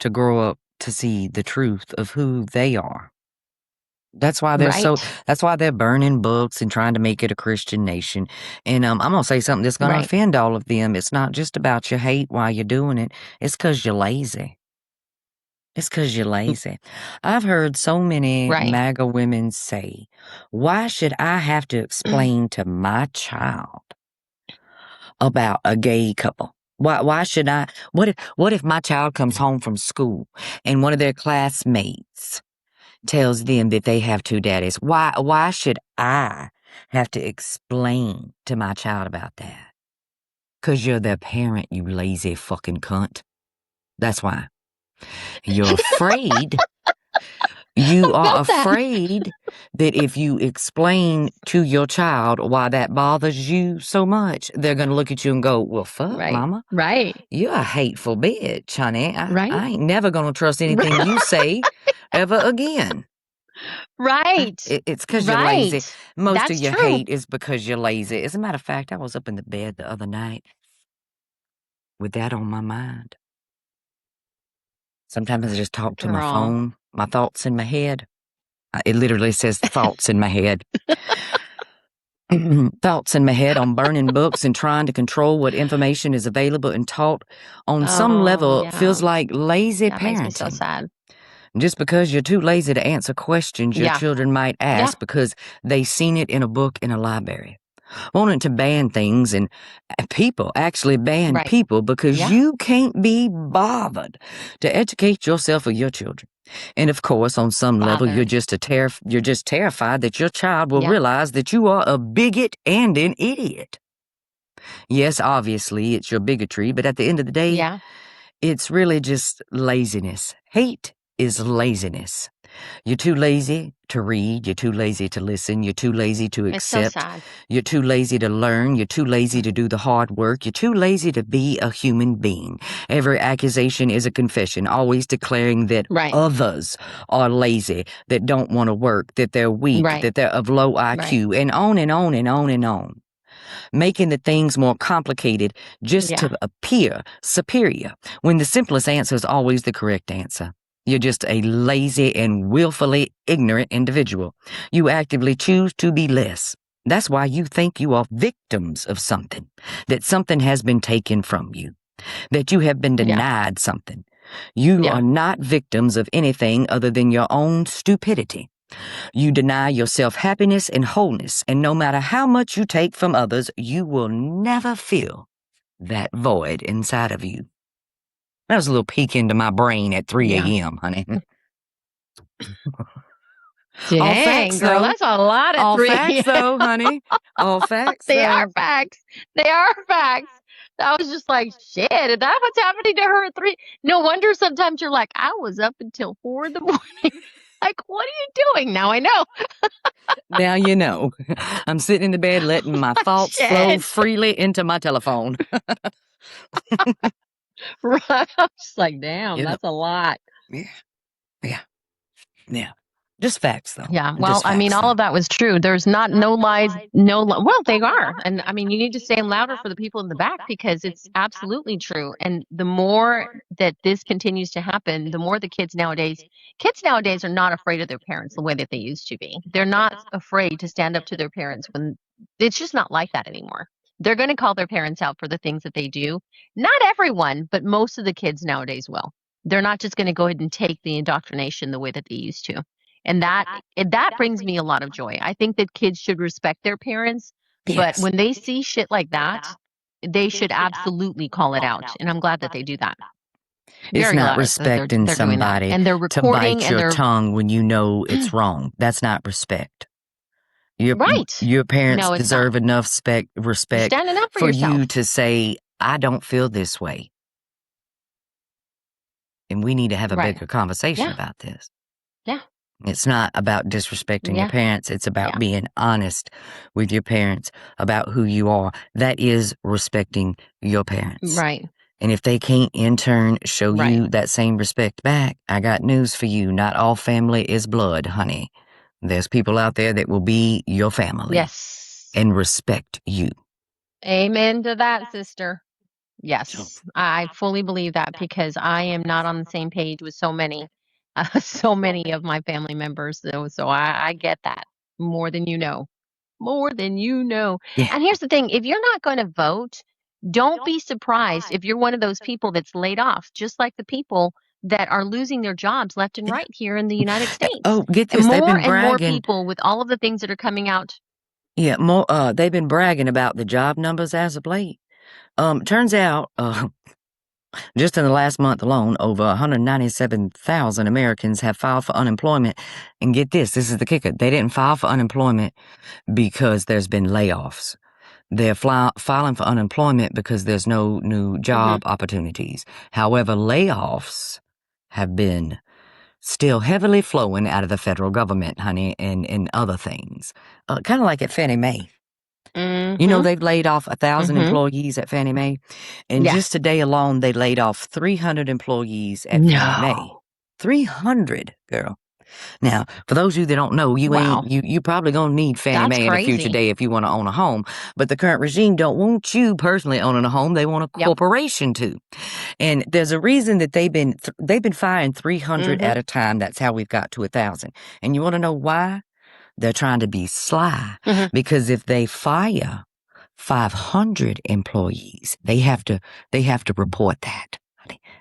to grow up to see the truth of who they are. Right. That's why they're burning books and trying to make it a Christian nation. And I'm gonna say something that's gonna Right. offend all of them. It's not just about your hate while you're doing it. It's because you're lazy. It's because you're Mm, lazy. I've heard so many right. MAGA women say, "Why should I have to explain to my child about a gay couple? Why should I? What if my child comes home from school and one of their classmates tells them that they have two daddies? Why should I have to explain to my child about that? 'Cause you're their parent, you lazy fucking cunt. That's why. You're afraid. You I are felt that. afraid that if you explain to your child why that bothers you so much, they're gonna look at you and go, "Well, fuck, Right. mama. Right. You're a hateful bitch, honey. Right. I ain't never gonna trust anything you say ever again." Right. It's because 'cause you're lazy. Right. Most of That's your true. hate is because you're lazy. As a matter of fact, I was up in the bed the other night with that on my mind. Sometimes I just talk to my Girl. phone, my thoughts in my head. It literally says thoughts in my head. Thoughts in my head on burning books and trying to control what information is available and taught on some Oh, level yeah. feels like lazy That makes me so parenting. sad. Just because you're too lazy to answer questions your Yeah. children might Yeah. ask because they seen it in a book in a library. Wanting to ban things and people actually ban Right. people because Yeah. you can't be bothered to educate yourself or your children. And of course, on some level, Bothered. you're just terrified that your child will Yeah. realize that you are a bigot and an idiot. Yes, obviously, it's your bigotry, but at the end of the day, Yeah. it's really just laziness. Hate is laziness. You're too lazy to read. You're too lazy to listen. You're too lazy to It's so accept. sad. You're too lazy to learn. You're too lazy Mm. to do the hard work. You're too lazy to be a human being. Every accusation is a confession, always declaring that Right. others are lazy, that don't want to work, that they're weak, Right. that they're of low Right. IQ, and on and on and on and on. Making the things more complicated just Yeah. to appear superior when the simplest answer is always the correct answer. You're just a lazy and willfully ignorant individual. You actively choose to be less. That's why you think you are victims of something, that something has been taken from you, that you have been denied something. You are not victims of anything other than your own stupidity. You deny yourself happiness and wholeness, and no matter how much you take from others, you will never feel that void inside of you. That was a little peek into my brain at 3 a.m., honey. All facts, Dang, girl, though. that's a lot at All 3 facts, though, honey. All facts, They though. are facts. They are facts. I was just like, shit, is that what's happening to her at 3? No wonder sometimes you're like, I was up until 4 in the morning. Like, what are you doing? Now I know. Now you know. I'm sitting in the bed letting my thoughts flow Shit. freely into my telephone. Right. I'm just like, damn, You know. that's a lot. Yeah. Just facts, though. Yeah. Well, Just I mean, facts, all though. of that was true. There's no lies, well, they are. And I mean, you need to say them louder for the people in the back because it's absolutely true. And the more that this continues to happen, the more the kids nowadays are not afraid of their parents the way that they used to be. They're not afraid to stand up to their parents when it's just not like that anymore. They're going to call their parents out for the things that they do. Not everyone, but most of the kids nowadays will. They're not just going to go ahead and take the indoctrination the way that they used to. And that brings me a lot of joy. I think that kids should respect their parents, but Yes. when they see shit like that, they should absolutely call it out. And I'm glad that they do that. It's Very not glad that respecting they're doing that. somebody And they're to recording bite and your they're tongue when you know it's wrong. That's not respect. right. Your parents No, it's not. deserve enough You're respect standing up for for you yourself. to say, I don't feel this way. And we need to have a Right. bigger conversation Yeah. about this. Yeah. It's not about disrespecting your Yeah. parents. It's about Yeah. being honest with your parents about who you are. That is respecting your parents. Right. And if they can't in turn show Right. you that same respect back, I got news for you. Not all family is blood, honey. There's people out there that will be your family Yes. and respect you. Amen to that, sister. Yes, I fully believe that because I am not on the same page with so many of my family members. So I get that more than you know, more than you know. Yeah. And here's the thing: if you're not going to vote, don't be surprised if you're one of those people that's laid off, just like the people that are losing their jobs left and right here in the United States. Oh, get And this. They've more been and more bragging. people with all of the things that are coming out. Yeah, more. They've been bragging about the job numbers as of late. Turns out, just in the last month alone, over 197,000 Americans have filed for unemployment. And get this is the kicker. They didn't file for unemployment because there's been layoffs. They're filing for unemployment because there's no new job opportunities. However, layoffs have been still heavily flowing out of the federal government, honey, and other things. Kind of like at Fannie Mae. You know, they've laid off 1,000 employees at Fannie Mae. And just today alone, they laid off 300 employees at Fannie Mae. 300, girl. Now, for those of you that don't know, you probably gonna need Fannie That's Mae in a future crazy. day if you want to own a home. But the current regime don't want you personally owning a home; they want a Yep. corporation to. And there's a reason that they've been firing 300 at a time. That's how we've got to 1,000. And you want to know why? They're trying to be sly because if they fire 500 employees, they have to report that.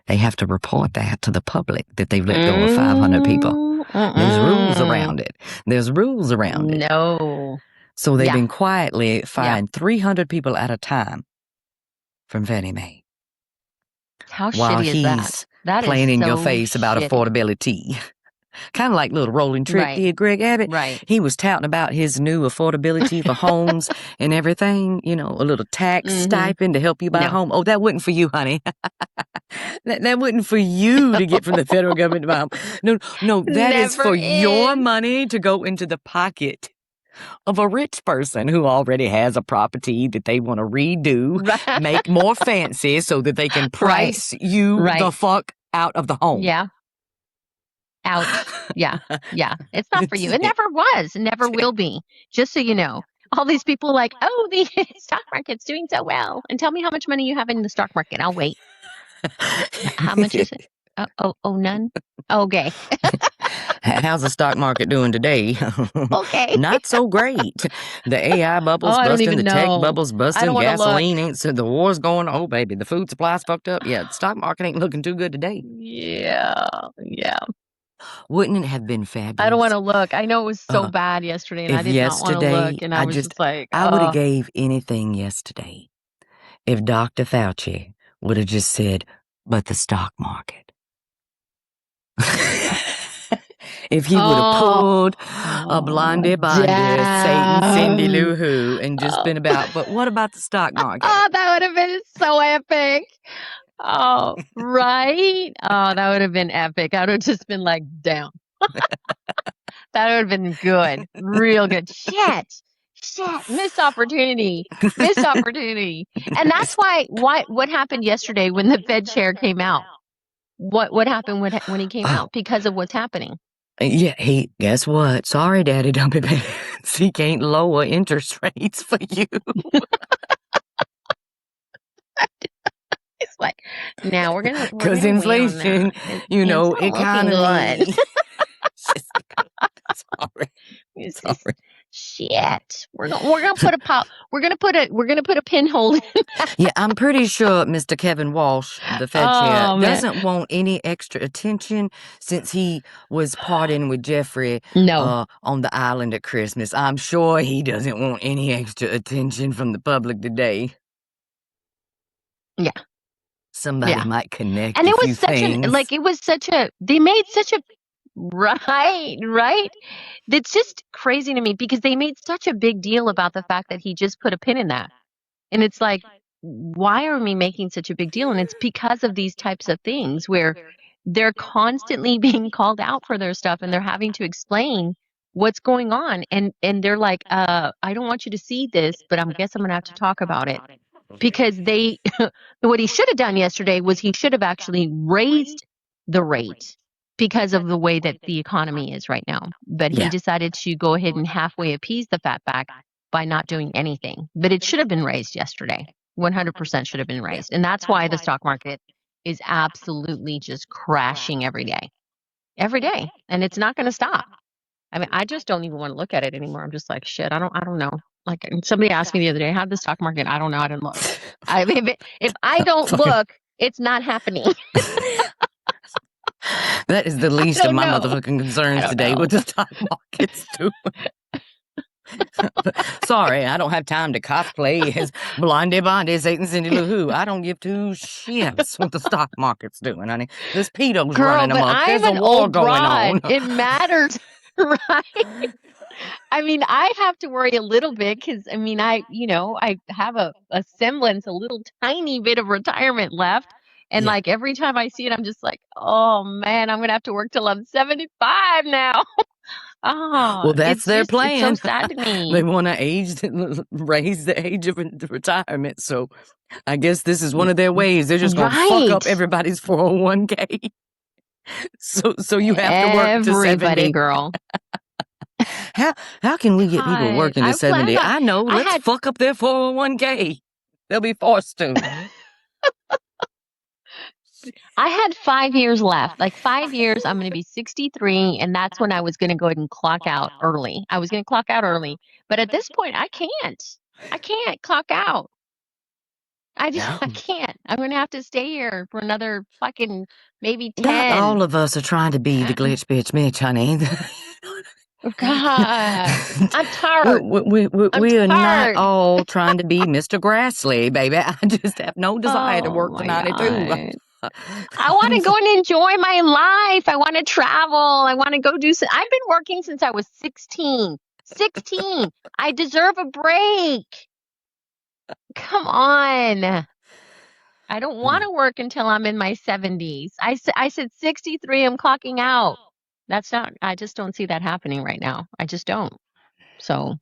They have to report that to the public that they've let go of 500 people. There's rules around it. There's rules around it. No. So they've been quietly firing 300 people at a time from Fannie Mae. How while shitty is that? he's That is playing in your so face about shitty. affordability. Kind of like little rolling trick Right. did Greg Abbott. Right. He was touting about his new affordability for homes and everything, you know, a little tax stipend to help you buy a home. Oh, that wasn't for you, honey. that wasn't for you to get from the federal government to buy a home. No, that is Never for your is. money to go into the pocket of a rich person who already has a property that they want to redo, Right. make more fancy so that they can price you the fuck out of the home. Yeah. Out. Yeah. Yeah. It's not for you. It never was. It never will be. Just so you know. All these people are like, oh, the stock market's doing so well. And tell me how much money you have in the stock market. I'll wait. How much is it? None? Okay. How's the stock market doing today? Okay. Not so great. The AI Oh, bubble's I don't busting, even the tech know. bubble's I busting, don't wanna look. gasoline ain't so the war's going. Oh baby, the food supply's fucked up. Yeah, the stock market ain't looking too good today. Yeah. Yeah. Wouldn't it have been I don't fabulous? wanna look. I know it was so Uh, bad yesterday, and I if did not wanna yesterday look, and I was just like, I would have gave anything yesterday if Dr. Fauci would have just said, but the stock market. If he would have pulled a blondie blondie, Satan Cindy damn. Lou Who, and just Oh. been about, but what about the stock market? Oh, that would have been so epic. Oh, right? Oh, that would have been epic. I would have just been like, damn. That would have been good. Real good. Shit. Shit. Missed opportunity. Missed opportunity. And that's why what happened yesterday when the Fed chair came out? What happened when he came Oh, out? Because of what's happening. yeah, guess what? Sorry, Daddy Dumpy Pants. He can't lower interest rates for you. It's like, now we're Because gonna wait on that. inflation, It's not looking good. economy. Just- sorry, It's just sorry. shit. We're gonna put a pinhole in. Yeah, I'm pretty sure Mr. Kevin Walsh, the Fed chair, Oh man. doesn't want any extra attention since he was partying with Jeffrey No. on the island at Christmas. I'm sure he doesn't want any extra attention from the public today. Yeah. Somebody Yeah. might connect And a it was few such an things. like it was such a they made such a right. That's just crazy to me because they made such a big deal about the fact that he just put a pin in that. And it's like, why are we making such a big deal? And it's because of these types of things where they're constantly being called out for their stuff and they're having to explain what's going on. And they're like, I don't want you to see this, but I guess I'm gonna have to talk about it. Because they what he should have done yesterday was he should have actually raised the rate because of the way that the economy is right now. But he Yeah. decided to go ahead and halfway appease the fatback by not doing anything. But it should have been raised yesterday. 100% should have been raised. And that's why the stock market is absolutely just crashing every day. Every day. And it's not going to stop. I mean, I just don't even want to look at it anymore. I'm just like, shit, I don't know. Like and somebody asked me the other day, how did the stock market? I don't know. I didn't look. I mean, if I don't Sorry. look, it's not happening. That is the I least of don't my know. motherfucking I concerns don't today know. with the stock market's doing. Sorry, I don't have time to cosplay as Blondie Blondie, Satan Cindy Lou Who. I don't give two shits what the stock market's doing, honey. This pedo's Girl, running but amok. I'm There's a an war old going broad. on. It matters, right? I mean, I have to worry a little bit because I mean, I have a semblance, a little tiny bit of retirement left. And Yeah. like every time I see it, I'm just like, oh man, I'm gonna have to work till I'm 75 now. Well, Oh, that's their it's so plan. sad to They me. want to raise the age of retirement. So I guess this is one of their ways. They're just going to fuck up Right. everybody's 401k. So you have to work to Everybody, 70. girl. How how can we get people God, working to I planned 70? on I know. I Let's had fuck up their 401k. They'll be forced to. I had 5 years left. Like 5 years, I'm gonna be 63, and that's when I was gonna go ahead and clock out early. I was gonna clock out early, but at this point, I can't. I can't clock out. No. I can't. I'm gonna have to stay here for another fucking maybe Not 10. all of us are trying to be the glitch bitch Mitch, honey. God, I'm tired. I'm We are not tired. all trying to be Mr. Grassley, baby. I just have no desire to Oh work to my 92. God. I want to go and enjoy my life. I want to travel. I want to go do some. I've been working since I was 16. 16. I deserve a break. Come on. I don't want to work until I'm in my 70s. I said 63, I'm clocking out. That's not, I just don't see that happening right now. I just don't. So,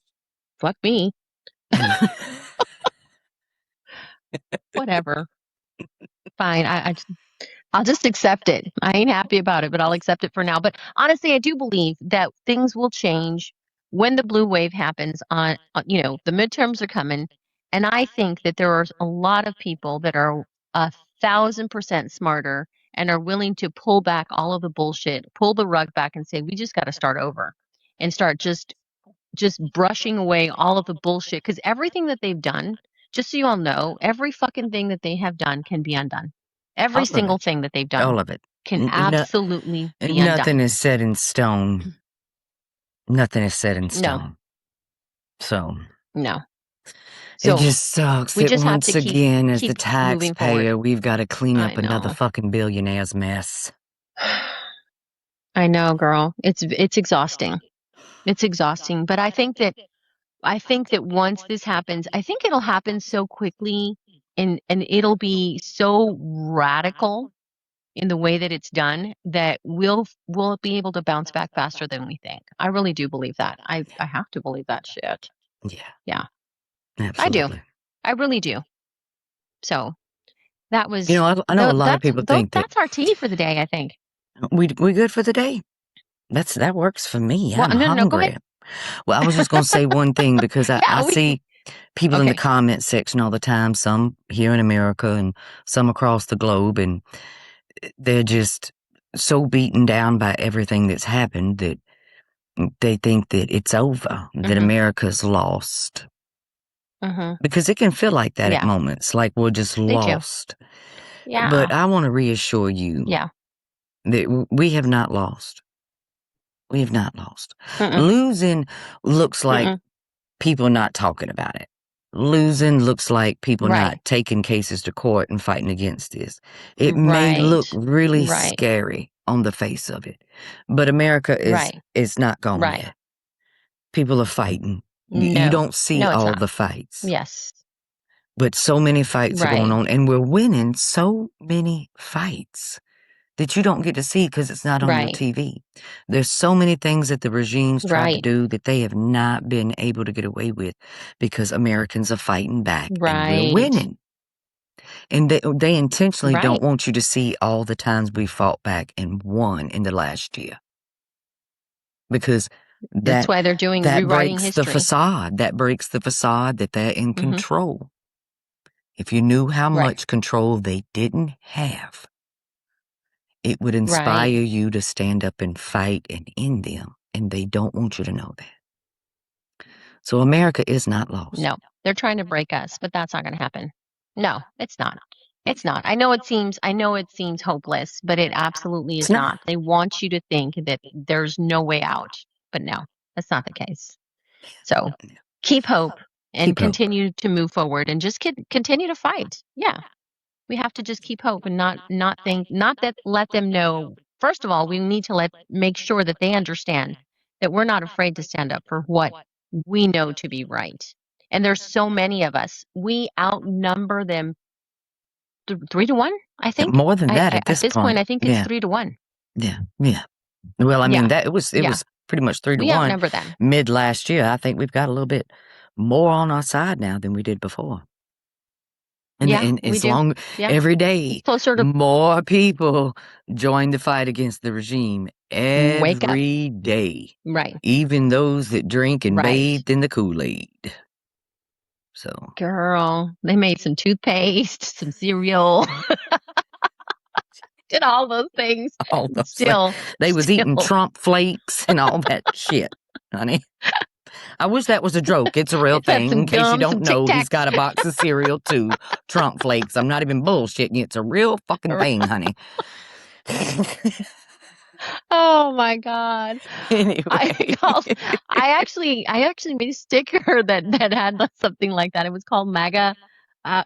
fuck me. Whatever. Fine. I'll just accept it. I ain't happy about it, but I'll accept it for now. But honestly, I do believe that things will change when the blue wave happens the midterms are coming. And I think that there are a lot of people that are 1,000% smarter and are willing to pull back all of the bullshit, pull the rug back and say, we just got to start over and start just brushing away all of the bullshit. Because everything that they've done, just so you all know, every fucking thing that they have done can be undone. Every All of single it. thing that they've done All of it. can absolutely be Nothing undone. is set in stone. Nothing is set in No, stone. So no. it So just sucks we that just have to once again, as the keep moving forward. taxpayer, we've got to clean I up another know. fucking billionaire's mess. I know, girl. It's exhausting. It's exhausting. But I think that once this happens, I think it'll happen so quickly and it'll be so radical in the way that it's done that we'll be able to bounce back faster than we think. I really do believe that. I have to believe that shit. Yeah, Yeah, I do. absolutely. I really do. So that was You know, I know a lot of people think that that's our tea for the day, I think. we good for the day. That works for me. Well, I'm no, go ahead. hungry. Well, I was just going to say one thing because I Yeah, see people in the okay. comment section all the time, some here in America and some across the globe, and they're just so beaten down by everything that's happened that they think that it's over, that Mhm. America's lost. Mhm. Because it can feel like that at Yeah, moments, like we're just they do. lost. Yeah. But I want to reassure you Yeah. that we have not lost. We have not lost. Mm-mm. Losing looks like Mm-mm. people not talking about it. Losing looks like people Right. not taking cases to court and fighting against this. It may Right. look really Right. scary on the face of it, but America Right. is not gone Right. yet. People are fighting. You No. don't see No, it's all not. the fights, Yes. but so many fights are going Right. on, and we're winning so many fights that you don't get to see because it's not on your Right. TV. There's so many things that the regimes tried to Right. do that they have not been able to get away with because Americans are fighting back and we're Right. winning. And they intentionally Right. don't want you to see all the times we fought back and won in the last year. Because That's why they're that rewriting breaks the history. facade. That breaks the facade that they're in Mhm. control. If you knew how Right. much control they didn't have, it would inspire Right. you to stand up and fight and end them, and they don't want you to know that. So America is not lost. No. They're trying to break us, but that's not going to happen. No, it's not. It's not. I know it seems hopeless, but it absolutely It's is not. not. They want you to think that there's no way out, but no, that's not the case. So keep hope and Keep hope. continue to move forward and just continue to fight. Yeah. We have to just keep hope and not think, not that let them know. First of all, we need to make sure that they understand that we're not afraid to stand up for what we know to be right. And there's so many of us. We outnumber them 3-1, I think. More than that At at this this point, point. I think it's Yeah. 3-1. Yeah. Yeah. Well, I mean, Yeah. it was Yeah. pretty much 3 to We 1 outnumber them. mid last year. I think we've got a little bit more on our side now than we did before. Yeah, And we as do. long Yeah. every It's day, closer to more people join the fight against the regime wake up. every day, Right. even those that drink and Right. bathed in the Kool-Aid. So, Girl, they made some toothpaste, some cereal, did all those things. all those things. Still, They was eating Trump flakes and all that shit, honey. I wish that was a joke. It's a real had thing. some In case you gum, don't some Tic know, he's Tacs. got a box of cereal too. Trump flakes. I'm not even bullshitting you. It's a real fucking thing, honey. Oh my God. Anyway. I actually made a sticker that had something like that. It was called MAGA. God,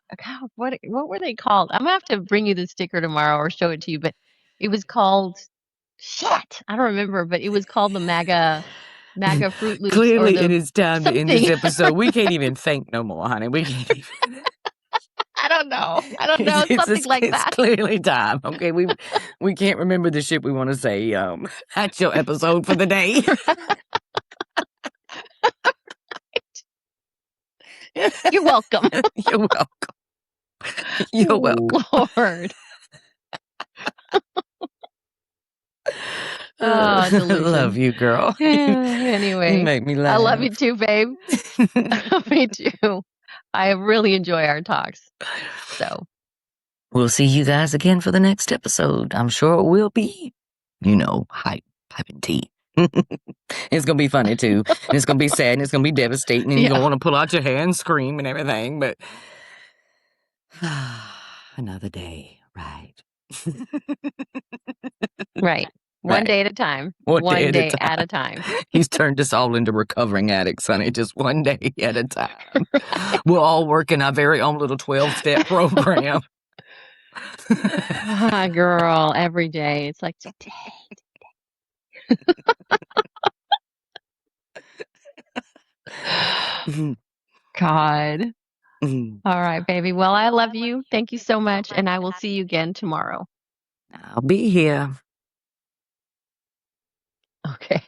what were they called? I'm gonna have to bring you the sticker tomorrow or show it to you, but it was called shit. I don't remember, but it was called the MAGA Fruit Loops or Clearly, it the is time to end this something. episode. We can't even think no more, honey. We can't even. I don't know. Something like It's that. clearly time. Okay, we can't remember the shit we want to say. That's your episode for the day. You're welcome. You're welcome. You're welcome. Lord. Oh, delusion. Love you, girl. Anyway, You make me laugh. I love you too, babe. Me too. I really enjoy our talks. So We'll see you guys again for the next episode. I'm sure it will be, hype and tea. It's going to be funny, too. And it's going to be sad, and it's going to be devastating, and you're going to want to pull out your hair and scream and everything, but another day, right? Right. One Right. day at a time. One One day day at a time. He's turned us all into recovering addicts, honey, just one day at a time. We're all working our very own little 12-step program. Girl, every day. It's like today. God. All right, baby. Well, I love you. Thank you so much. And I will see you again tomorrow. I'll be here. Okay.